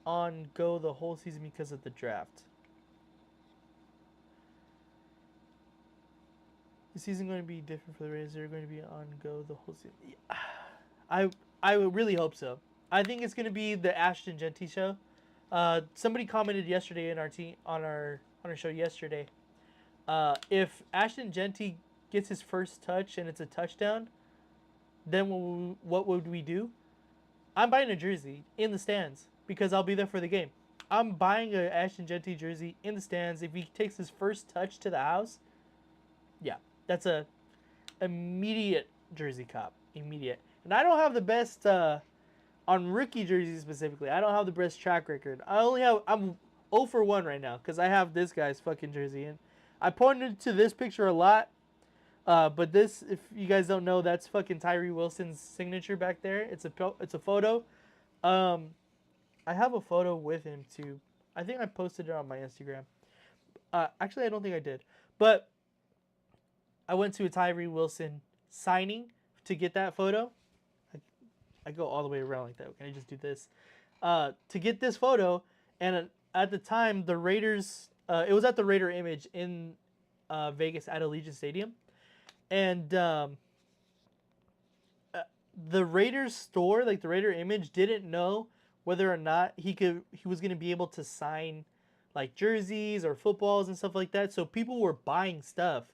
on go the whole season because of the draft. The season going to be different for the Raiders. They're going to be on go the whole season. I really hope so. I think it's going to be the Ashton Genty show. Somebody commented yesterday in our team on our show yesterday. If Ashton Genty gets his first touch and it's a touchdown, then what would we do? I'm buying a jersey in the stands because I'll be there for the game. I'm buying a Ashton Genty jersey in the stands if he takes his first touch to the house. Yeah, that's a immediate jersey cop. Immediate. And I don't have the best on rookie jerseys specifically. I don't have the best track record. I'm 0 for 1 right now because I have this guy's fucking jersey. And I pointed to this picture a lot. But this, if you guys don't know, that's fucking Tyree Wilson's signature back there. It's a photo. I have a photo with him too. I think I posted it on my Instagram. Actually, I don't think I did. But I went to a Tyree Wilson signing to get that photo. I go all the way around like that. Can I just do this? To get this photo, and at the time, the Raiders, it was at the Raider Image in Vegas at Allegiant Stadium. And the Raiders store, like the Raider Image, didn't know whether or not he was going to be able to sign like jerseys or footballs and stuff like that. So people were buying stuff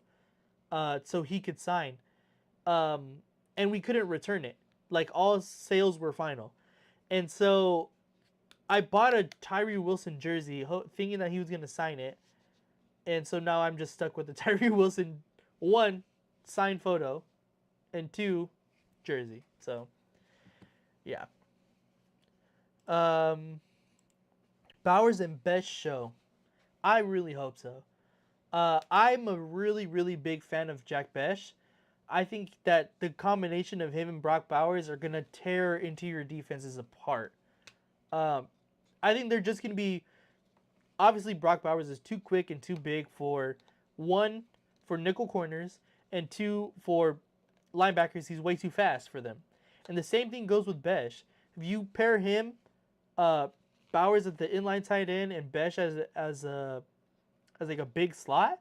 so he could sign. And we couldn't return it. Like all sales were final. And so I bought a Tyree Wilson jersey thinking that he was going to sign it. And so now I'm just stuck with the Tyree Wilson, 1, signed photo, and 2, jersey. So, yeah. Bowers and best show. I really hope so. I'm a really, really big fan of Jack Besh. I think that the combination of him and Brock Bowers are going to tear interior defenses apart. I think they're just going to be... Obviously, Brock Bowers is too quick and too big for, 1, for nickel corners, and 2, for linebackers. He's way too fast for them. And the same thing goes with Besh. If you pair him, Bowers at the inline tight end and Besh as like a big slot,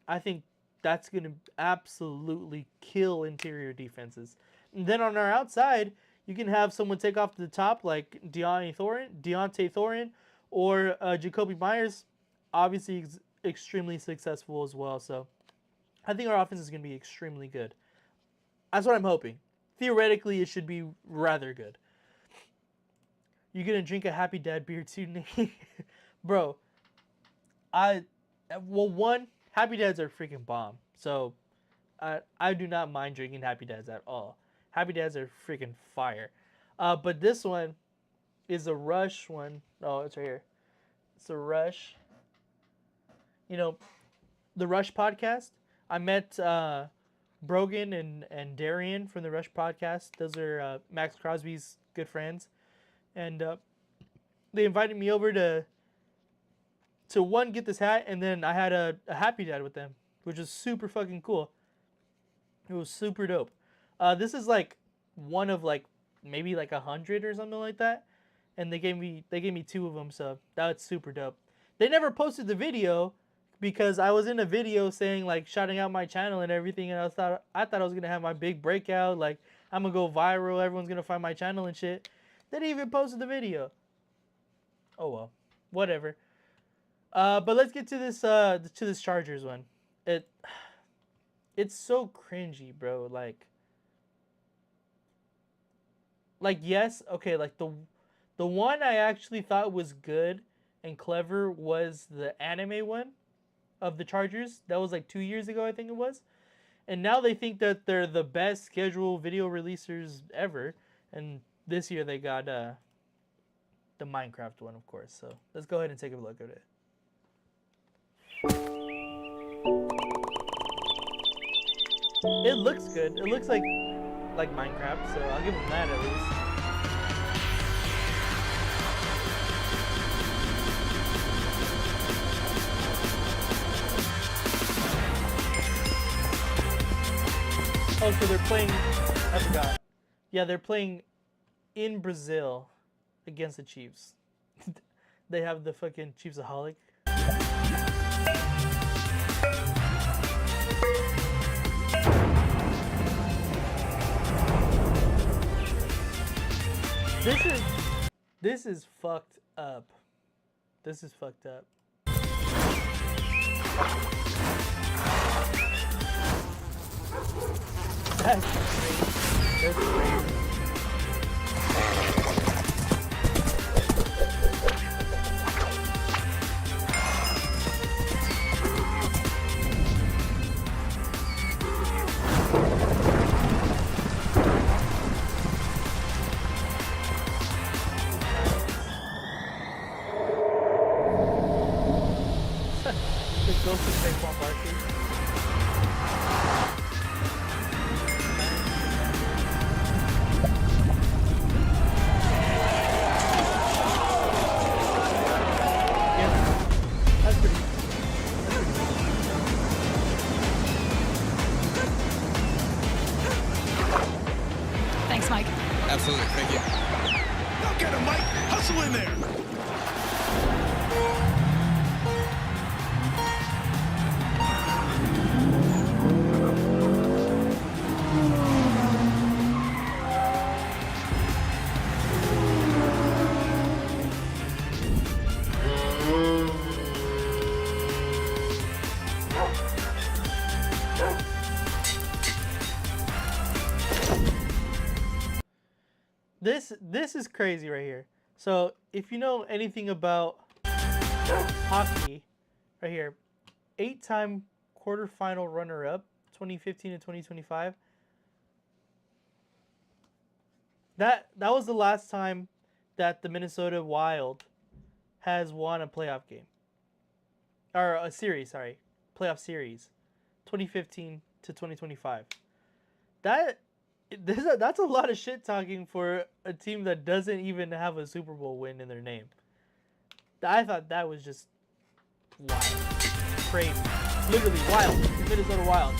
I think that's going to absolutely kill interior defenses. And then on our outside, you can have someone take off to the top like Deontay Thorin, or Jacoby Myers, obviously extremely successful as well. So I think our offense is going to be extremely good. That's what I'm hoping. Theoretically, it should be rather good. You gonna drink a Happy Dad beer too, Nick? Bro, one, Happy Dads are freaking bomb. So I do not mind drinking Happy Dads at all. Happy Dads are freaking fire. But this one is a Rush one. Oh, it's right here. It's a Rush. You know, the Rush podcast. I met Brogan and Darian from the Rush podcast. Those are Max Crosby's good friends. And they invited me over to one, get this hat, and then I had a Happy Dad with them, which was super fucking cool. It was super dope. This is like one of like maybe like 100 or something like that. And they gave me 2 of them, so that was super dope. They never posted the video because I was in a video saying like shouting out my channel and everything, and I thought I was gonna have my big breakout, like I'm gonna go viral, everyone's gonna find my channel and shit. They didn't even post the video. Oh well, whatever. But let's get to this Chargers one. It's so cringy, bro. Like yes, okay, like the one I actually thought was good and clever was the anime one of the Chargers. That was like 2 years ago, I think it was. And now they think that they're the best scheduled video releasers ever. And this year they got the Minecraft one, of course. So let's go ahead and take a look at it. It looks good. It looks like Minecraft, so I'll give them that at least. Oh, so they're playing... I forgot. Yeah, they're playing in Brazil against the Chiefs. They have the fucking Chiefsaholic. This is fucked up. This is fucked up. That's crazy. That's crazy. The ghost of Saquon Barkley. Thanks, Mike. Absolutely, thank you. Go get him, Mike. Hustle in there. This is crazy right here. So if you know anything about hockey, right here, 8-time quarterfinal runner-up, 2015 and 2025. That was the last time that the Minnesota Wild has won a playoff game. Or a series, sorry. Playoff series. 2015 to 2025. That's a lot of shit talking for a team that doesn't even have a Super Bowl win in their name. I thought that was just wild. Crazy. Literally wild. The Minnesota Wild.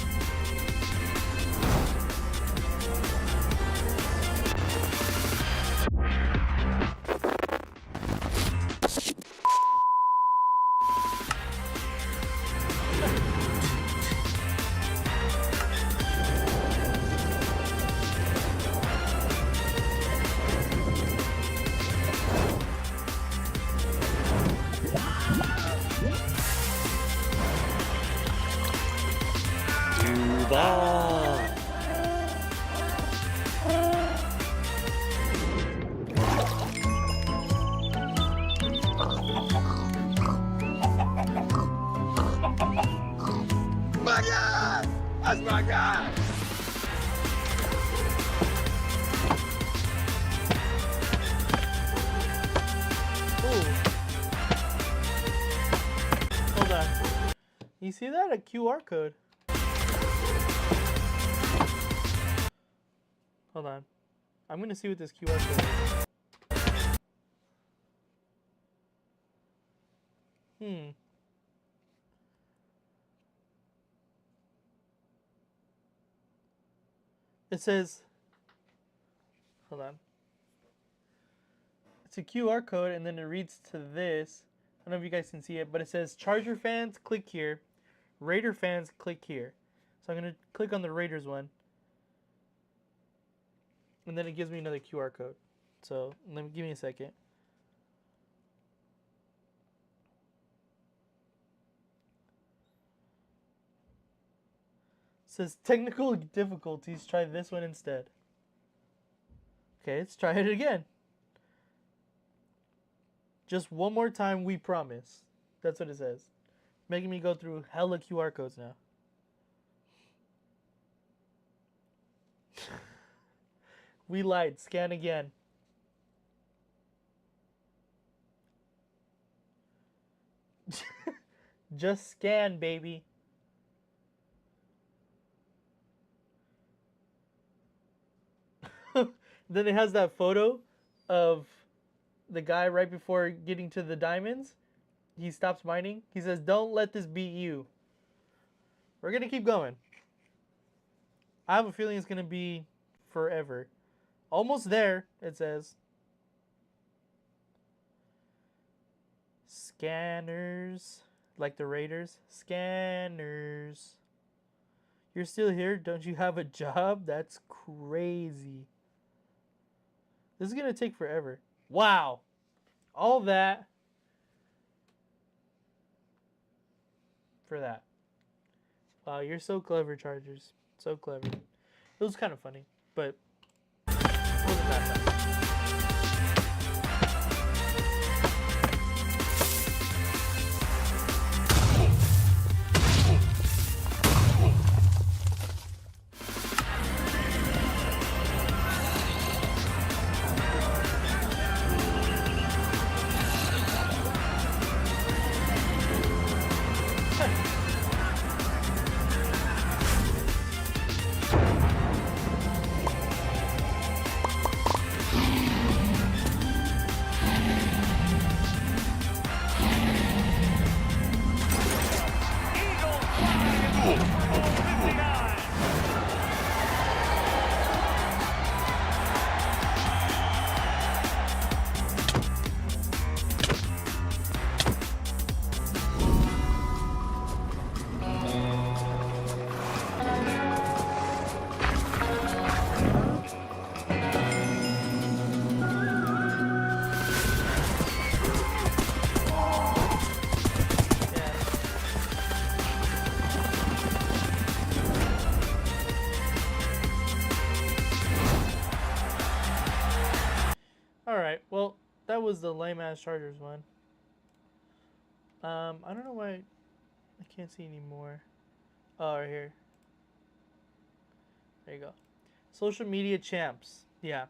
My God! That's my God! Hold on. You see that? A QR code. Hold on. I'm gonna see what this QR code is. It says, hold on. It's a QR code, and then it reads to this. I don't know if you guys can see it, but it says, Charger fans, click here. Raider fans, click here. So I'm going to click on the Raiders one. And then it gives me another QR code. So give me a second. It says technical difficulties. Try this one instead. Okay, let's try it again. Just one more time, we promise. That's what it says. Making me go through hella QR codes now. We lied. Scan again. Just scan, baby. Then it has that photo of the guy right before getting to the diamonds. He stops mining. He says, "Don't let this beat you." We're going to keep going. I have a feeling it's going to be forever. Almost there, it says. Scanners. Like the Raiders. Scanners. You're still here? Don't you have a job? That's crazy. This is going to take forever. Wow. All that for that. Wow, you're so clever, Chargers. So clever. It was kind of funny, but it wasn't that bad. Alright, well, That was the lame ass Chargers one. I don't know why I can't see anymore. Oh, right here. There you go. Social media champs. Yeah.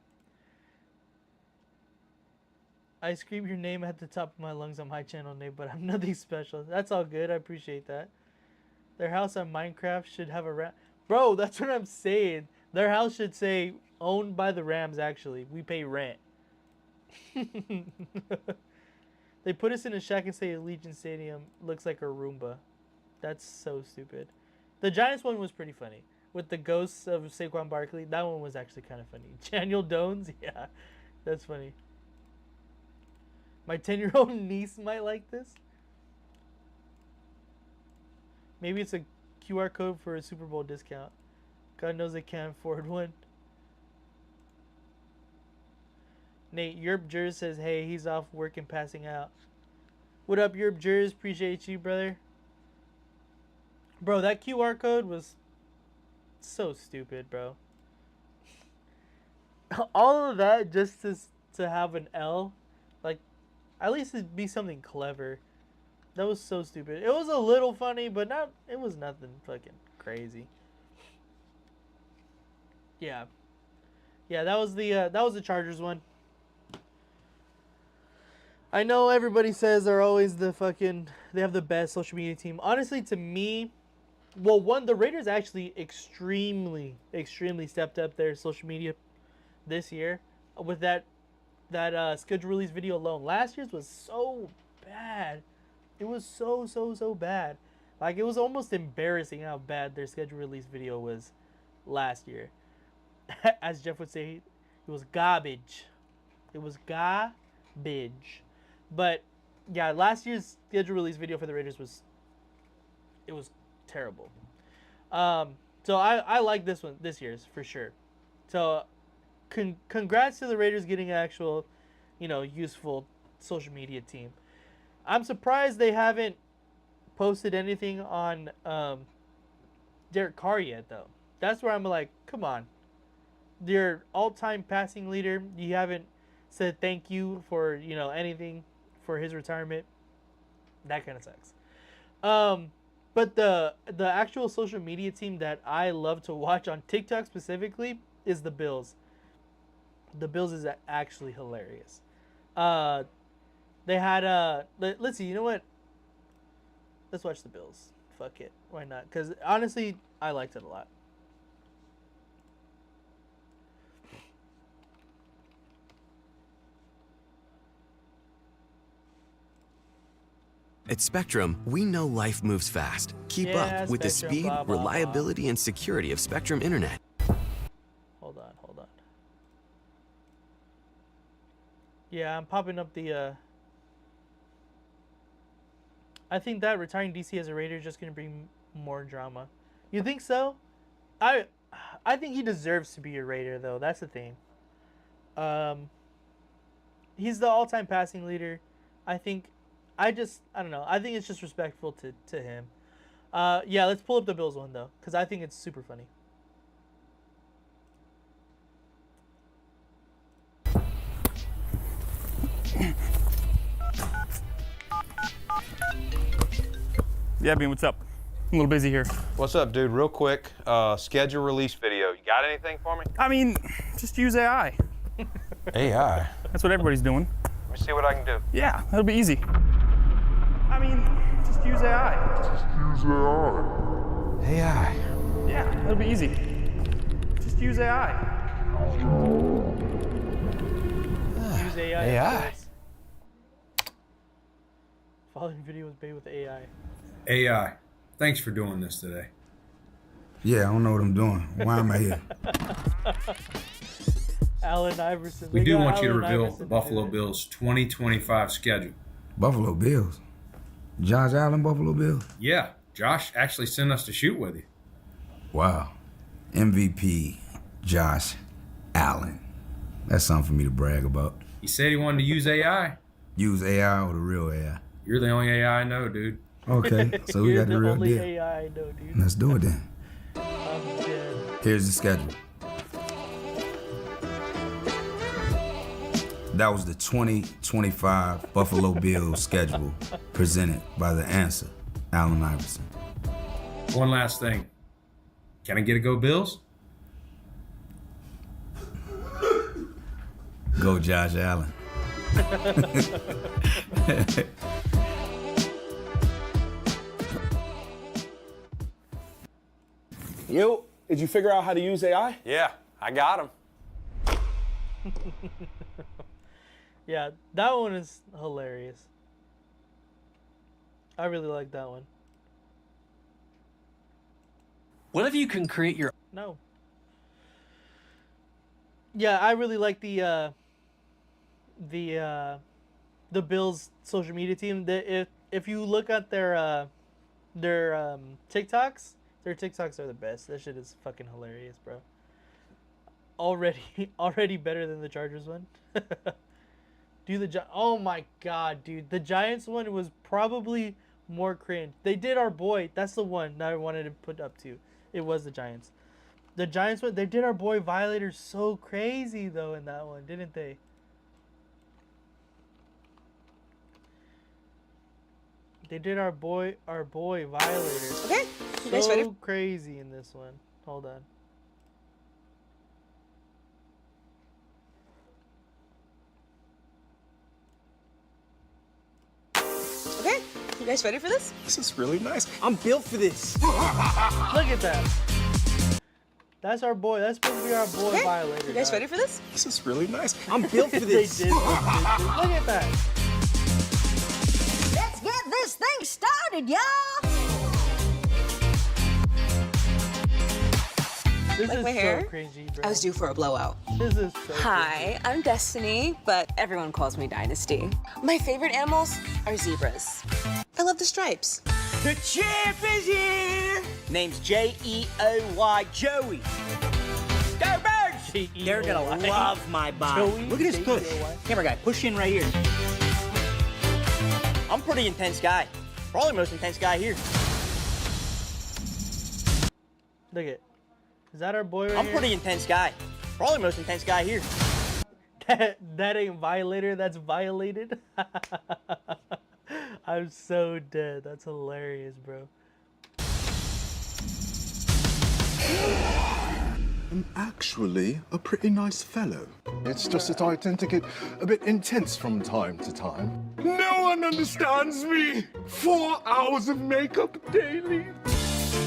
I scream your name at the top of my lungs on my channel name, but I'm nothing special. That's all good. I appreciate that. Their house on Minecraft should have a ram. Bro, that's what I'm saying. Their house should say owned by the Rams, actually. We pay rent. They put us in a shack and say Allegiant Stadium looks like a Roomba. That's so stupid. The Giants one was pretty funny. With the ghosts of Saquon Barkley. That one was actually kind of funny. Daniel Jones? Yeah. That's funny. My 10-year-old niece might like this. Maybe it's a QR code for a Super Bowl discount. God knows I can't afford one. Nate, Europe Jers says, hey, he's off work and passing out. What up, Europe Jers? Appreciate you, brother. Bro, that QR code was so stupid, bro. All of that just to have an L. Like, at least it'd be something clever. That was so stupid. It was a little funny, but not. It was nothing fucking crazy. Yeah, yeah. That was the Chargers one. I know everybody says they're always they have the best social media team. Honestly, to me, well, the Raiders actually extremely stepped up their social media this year with that schedule release video alone. Last year's was so bad. It was so bad. Like, it was almost embarrassing how bad their schedule release video was last year. As Jeff would say, it was garbage. It was garbage. But yeah, last year's schedule release video for the Raiders was terrible. So I like this one, this year's for sure. So congrats to the Raiders getting an actual, useful social media team. I'm surprised they haven't posted anything on Derek Carr yet, though. That's where I'm like, come on. Your all-time passing leader, you haven't said thank you for, anything for his retirement. That kind of sucks. But the actual social media team that I love to watch on TikTok specifically is the Bills. The Bills is actually hilarious. They had let's see, you know what? Let's watch the Bills. Fuck it. Why not? Because honestly, I liked it a lot. At Spectrum, we know life moves fast. Keep up with the speed, blah, blah, reliability, and security of Spectrum Internet. Hold on. Yeah, I'm popping up the I think that retiring DC as a Raider is just going to bring more drama. You think so? I think he deserves to be a Raider, though. That's the thing. He's the all-time passing leader. I don't know. I think it's just respectful to him. Yeah, let's pull up the Bills one, though, because I think it's super funny. Yeah, Bean, what's up? I'm a little busy here. What's up, dude? Real quick, schedule release video. You got anything for me? I mean, just use AI. AI? That's what everybody's doing. Let me see what I can do. Yeah, that'll be easy. I mean, just use AI. Just use AI. AI? Yeah, that'll be easy. Just use AI. Use AI. AI? Following video was made with AI. AI, thanks for doing this today. Yeah, I don't know what I'm doing. Why am I here? Allen Iverson. We do want you to reveal the Buffalo Bills 2025 schedule. Buffalo Bills? Josh Allen, Buffalo Bills? Yeah, Josh actually sent us to shoot with you. Wow. MVP, Josh Allen. That's something for me to brag about. He said he wanted to use AI. Use AI or the real AI? You're the only AI I know, dude. Okay, so we got the real deal. AI I know, dude. Let's do it then. I'm dead. Here's the schedule. That was the 2025 Buffalo Bills schedule presented by the answer, Allen Iverson. One last thing. Can I get a go Bills? Go Josh Allen. Yo, did you figure out how to use AI? Yeah, I got him. Yeah, that one is hilarious. I really like that one. What if you can create your... No. Yeah, I really like the Bills social media team. If you look at their TikToks, their TikToks are the best. That shit is fucking hilarious, bro. Already better than the Chargers one. Oh my god, dude. The Giants one was probably more cringe. They did our boy. That's the one that I wanted to put up to. It was the Giants. The Giants one, they did our boy Violator so crazy though in that one, didn't they? They did our boy Violator. Okay, you guys ready? So crazy in this one. Hold on. Okay, you guys ready for this? This is really nice. I'm built for this. Look at that. That's our boy. That's supposed to be our boy Violator. You guys ready for this? This is really nice. I'm built for this. They did. Look at that. Let's get this thing started, y'all. This Like is my hair? so cringy, bro. I was due for a blowout. This is so Hi, I'm Destiny, but everyone calls me Dynasty. My favorite animals are zebras. I love the stripes. The champ is here! Name's J-E-O-Y, Joey. Go Birds! They're gonna love my body. Joey? Look at this push. J-E-O-Y? Camera guy, push in right here. I'm a pretty intense guy. Probably the most intense guy here. Look at. Is that our boy right I'm a here? pretty intense guy. Probably the most intense guy here. That ain't Violator, that's Violated. I'm so dead. That's hilarious, bro. I'm actually a pretty nice fellow. It's just that I tend to get a bit intense from time to time. No one understands me! 4 hours of makeup daily.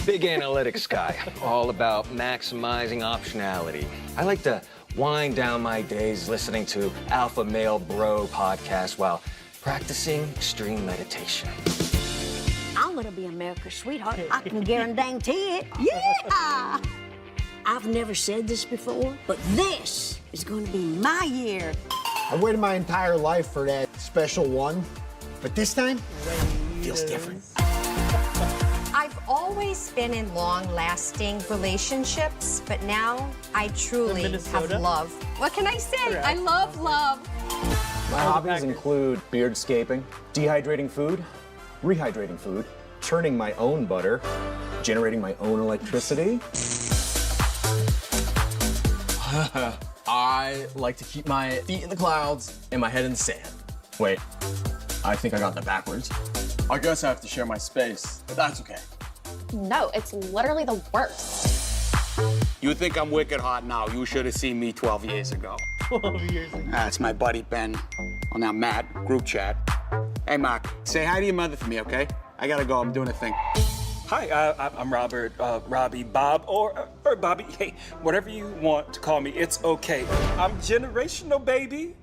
Big analytics guy, all about maximizing optionality. I like to wind down my days listening to Alpha Male Bro podcast while practicing extreme meditation. I'm gonna be America's sweetheart. I can guarantee it. Yeah! I've never said this before, but this is gonna be my year. I waited my entire life for that special one, but this time, feels different. I've always been in long-lasting relationships, but now I truly have love. What can I say? I love love. My hobbies include beardscaping, dehydrating food, rehydrating food, churning my own butter, generating my own electricity. I like to keep my feet in the clouds and my head in the sand. Wait, I think I got that backwards. I guess I have to share my space, but that's okay. No, it's literally the worst. You think I'm wicked hot now. You should have seen me 12 years ago. 12 years ago. That's my buddy Ben. Oh, now Matt, group chat. Hey, Mark, say hi to your mother for me, okay? I gotta go. I'm doing a thing. Hi, I'm Robert, Robbie, Bob, or Bobby. Hey, whatever you want to call me, it's okay. I'm generational, baby.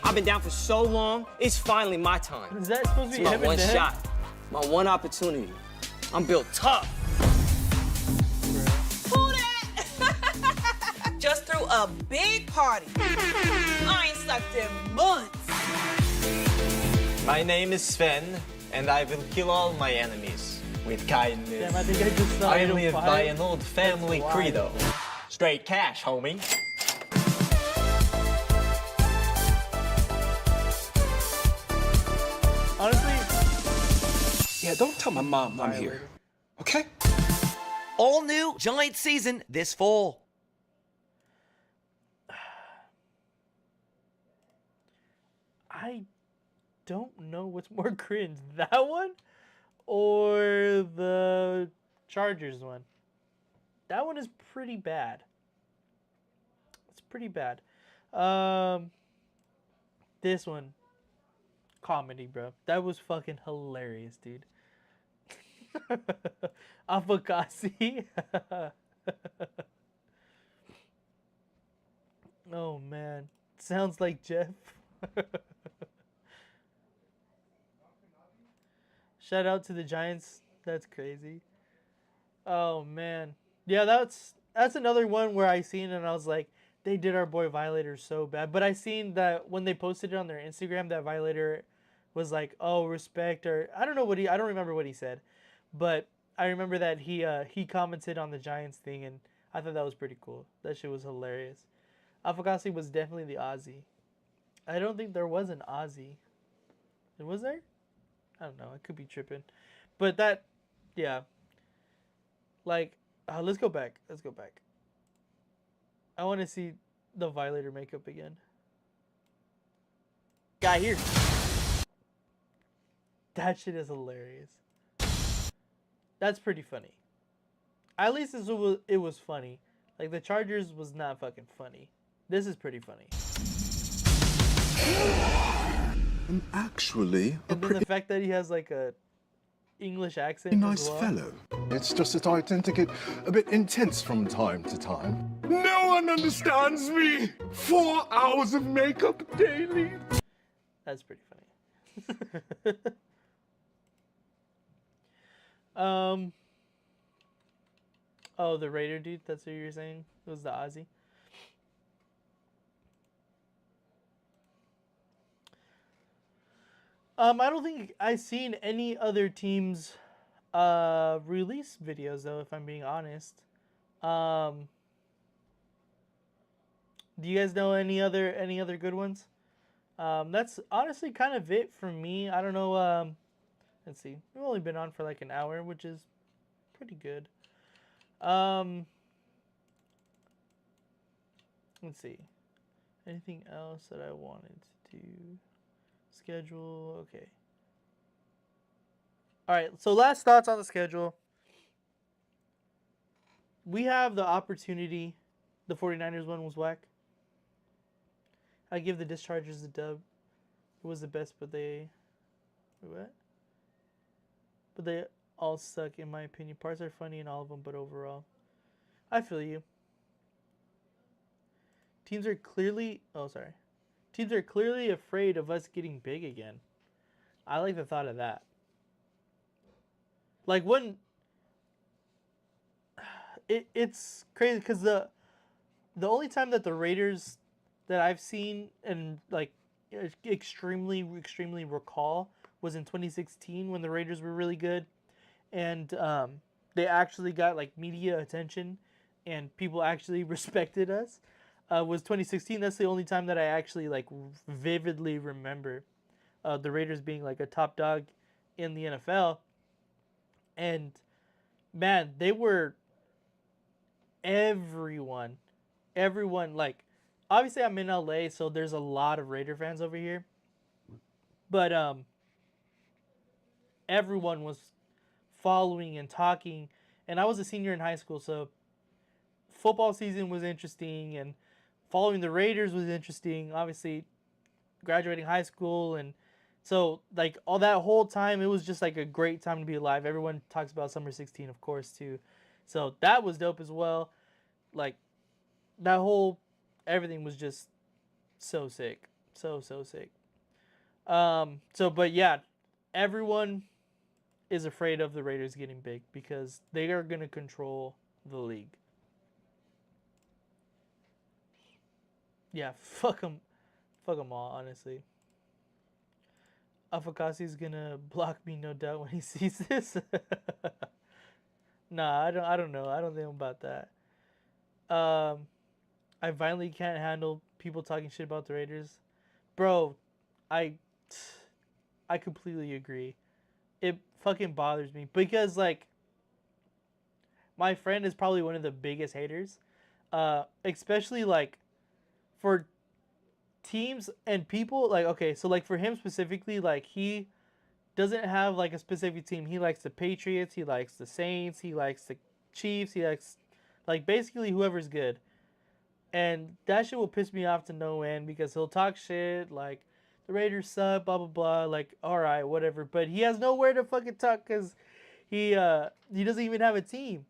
I've been down for so long, it's finally my time. Is that supposed to be it's my him and one Dan? shot, my one opportunity. I'm built tough. Who that? Just threw a big party. I ain't slept in months. My name is Sven, and I will kill all my enemies with kindness. Damn, I think I just saw I Item live 5. by an old family That's credo. Straight cash, homie. Honestly, yeah, don't tell my mom I'm here. Okay? All new Giant season this fall. I don't know what's more cringe, that one or the Chargers one. That one is pretty bad. It's pretty bad. This one, comedy, bro. That was fucking hilarious, dude. Avocasi. Oh man, sounds like Jeff. Shout out to the Giants. That's crazy. Oh man, yeah, that's another one where I seen it and I was like, they did our boy Violator so bad. But I seen that when they posted it on their Instagram, that Violator was like, oh, respect, or I don't know I don't remember what he said, but I remember that he commented on the Giants thing and I thought that was pretty cool. That shit was hilarious. Afokasi was definitely the Aussie. I don't think there was an Aussie. Was there? I don't know. I could be tripping. But that, yeah. Like, let's go back. Let's go back. I want to see the Violator makeup again. Guy here. That shit is hilarious. That's pretty funny. At least it was funny. Like, the Chargers was not fucking funny. This is pretty funny. I'm actually and then the fact that he has like a English accent. Nice fellow. It's just that I tend to get a bit intense from time to time. No one understands me. 4 hours of makeup daily. That's pretty funny. Oh, the Raider dude. That's what you're saying. It was the Aussie. I don't think I've seen any other teams release videos though, if I'm being honest. Do you guys know any other good ones? That's honestly kind of it for me. I don't know. Let's see. We've only been on for like an hour, which is pretty good. Let's see. Anything else that I wanted to do? Schedule, okay. All right, so last thoughts on the schedule. We have the opportunity. The 49ers one was whack. I give the Dischargers the dub. It was the best, but they... What? But they all suck, in my opinion. Parts are funny in all of them, but overall. I feel you. Teams are clearly... Oh, sorry. Teams are clearly afraid of us getting big again. I like the thought of that. Like when... It's crazy because the only time that the Raiders that I've seen and like extremely recall was in 2016 when the Raiders were really good, and they actually got like media attention and people actually respected us. Was 2016. That's the only time that I actually like vividly remember the Raiders being like a top dog in the NFL. And man, they were everyone like, obviously I'm in LA, so there's a lot of Raider fans over here. But everyone was following and talking, and I was a senior in high school, so football season was interesting and following the Raiders was interesting. Obviously graduating high school, and so like all that whole time it was just like a great time to be alive. Everyone talks about Summer 16, of course, too. So that was dope as well. Like that whole everything was just so sick. So sick. But yeah, everyone is afraid of the Raiders getting big because they are going to control the league. Yeah, fuck them all, honestly. Afokasi's gonna block me, no doubt, when he sees this. Nah, I don't know. I don't think about that. I violently can't handle people talking shit about the Raiders. Bro, I completely agree. It fucking bothers me because like my friend is probably one of the biggest haters. Especially like for teams and people, like, okay, so like for him specifically, like he doesn't have like a specific team. He likes the Patriots, he likes the Saints, he likes the Chiefs, he likes like basically whoever's good. And that shit will piss me off to no end because he'll talk shit like the Raiders suck, blah blah blah. Like, all right, whatever. But he has nowhere to fucking talk because he doesn't even have a team,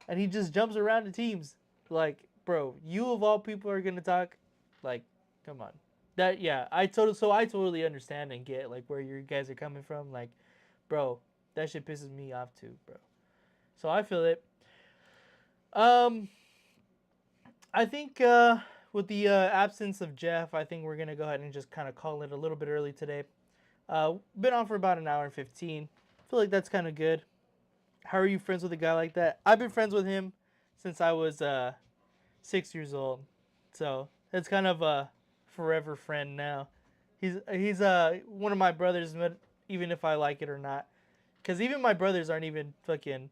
and he just jumps around to teams. Like, bro, you of all people are gonna talk. Like, come on. That yeah, I totally understand and get like where you guys are coming from. Like, bro, that shit pisses me off too, bro. So I feel it. I think with the absence of Jeff, I think we're gonna go ahead and just kind of call it a little bit early today. Been on for about an hour and 15. Feel like that's kind of good. How are you friends with a guy like that? I've been friends with him since I was 6 years old, so it's kind of a forever friend now. He's one of my brothers, even if I like it or not, because even my brothers aren't even fucking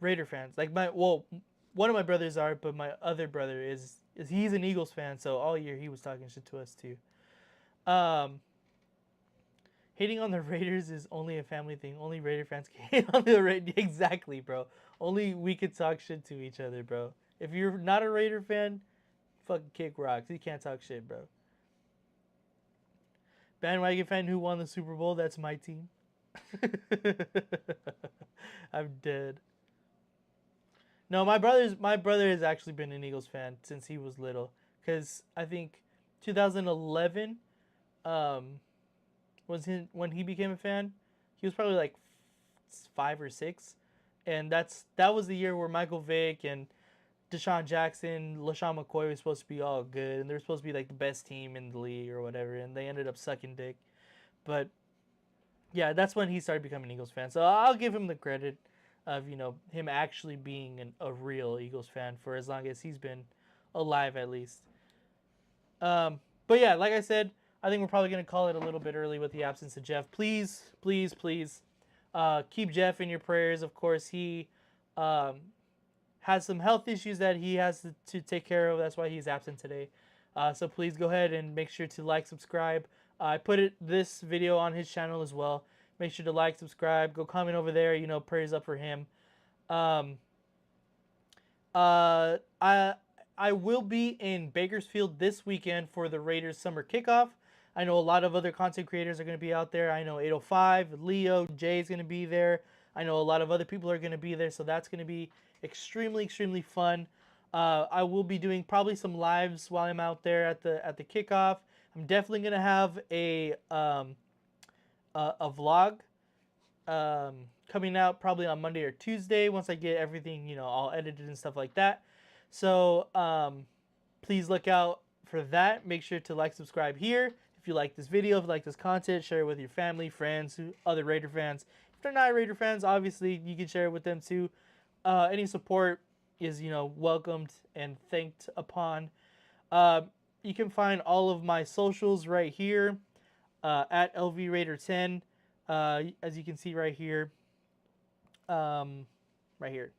Raider fans. Like one of my brothers are, but my other brother is he's an Eagles fan. So all year he was talking shit to us too. Hating on the Raiders is only a family thing. Only Raider fans can hate on the Raiders. Exactly, bro. Only we could talk shit to each other, bro. If you're not a Raider fan, fucking kick rocks. You can't talk shit, bro. Bandwagon fan who won the Super Bowl, that's my team. I'm dead. No, my brother has actually been an Eagles fan since he was little. Cause I think 2011 was when he became a fan. He was probably like 5 or 6, and that was the year where Michael Vick and Deshaun Jackson, LaShawn McCoy was supposed to be all good, and they're supposed to be like the best team in the league or whatever, and they ended up sucking dick. But yeah, that's when he started becoming an Eagles fan. So I'll give him the credit of him actually being a real Eagles fan for as long as he's been alive, at least. But yeah, like I said, I think we're probably gonna call it a little bit early with the absence of Jeff. Please, please, please, keep Jeff in your prayers. Of course, he has some health issues that he has to take care of. That's why he's absent today. So please go ahead and make sure to like, subscribe. I put this video on his channel as well. Make sure to like, subscribe, go comment over there. Prayers up for him. I will be in Bakersfield this weekend for the Raiders summer kickoff. I know a lot of other content creators are going to be out there. I know 805, Leo, Jay's going to be there. I know a lot of other people are going to be there, so that's going to be extremely, extrely fun. I will be doing probably some lives while I'm out there at the kickoff. I'm definitely going to have a vlog coming out probably on Monday or Tuesday once I get everything all edited and stuff like that. So please look out for that. Make sure to like, subscribe here. If you like this video, if you like this content, share it with your family, friends, other Raider fans. If they're not Raider fans, obviously you can share it with them too. Any support is welcomed and thanked upon. You can find all of my socials right here at LVRaider10. As you can see right here. Right here.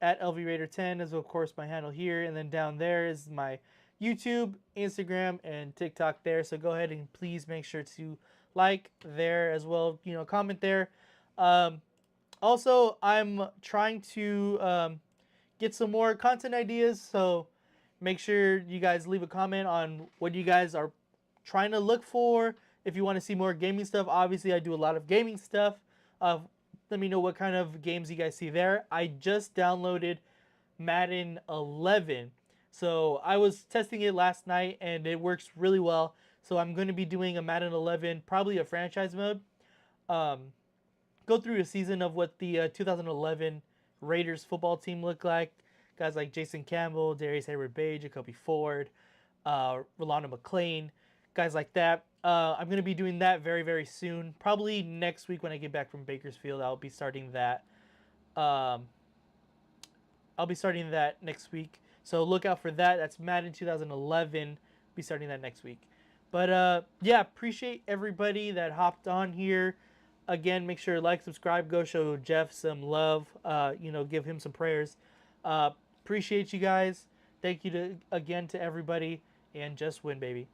At LVRaider10 is of course my handle here, and then down there is my YouTube, Instagram, and TikTok there. So go ahead and please make sure to like there as well. Comment there. Also, I'm trying to get some more content ideas. So make sure you guys leave a comment on what you guys are trying to look for. If you want to see more gaming stuff, obviously I do a lot of gaming stuff. Let me know what kind of games you guys see there. I just downloaded Madden 11. So I was testing it last night and it works really well. So I'm going to be doing a Madden 11, probably a franchise mode. Go through a season of what the 2011 Raiders football team looked like. Guys like Jason Campbell, Darius Heyward-Bay, Jacoby Ford, Rolando McClain, guys like that. I'm going to be doing that very, very soon. Probably next week when I get back from Bakersfield, I'll be starting that. I'll be starting that next week. So look out for that. That's Madden 2011. Be starting that next week. But yeah, appreciate everybody that hopped on here. Again, make sure to like, subscribe, go show Jeff some love. Give him some prayers. Appreciate you guys. Thank you again to everybody, and just win, baby.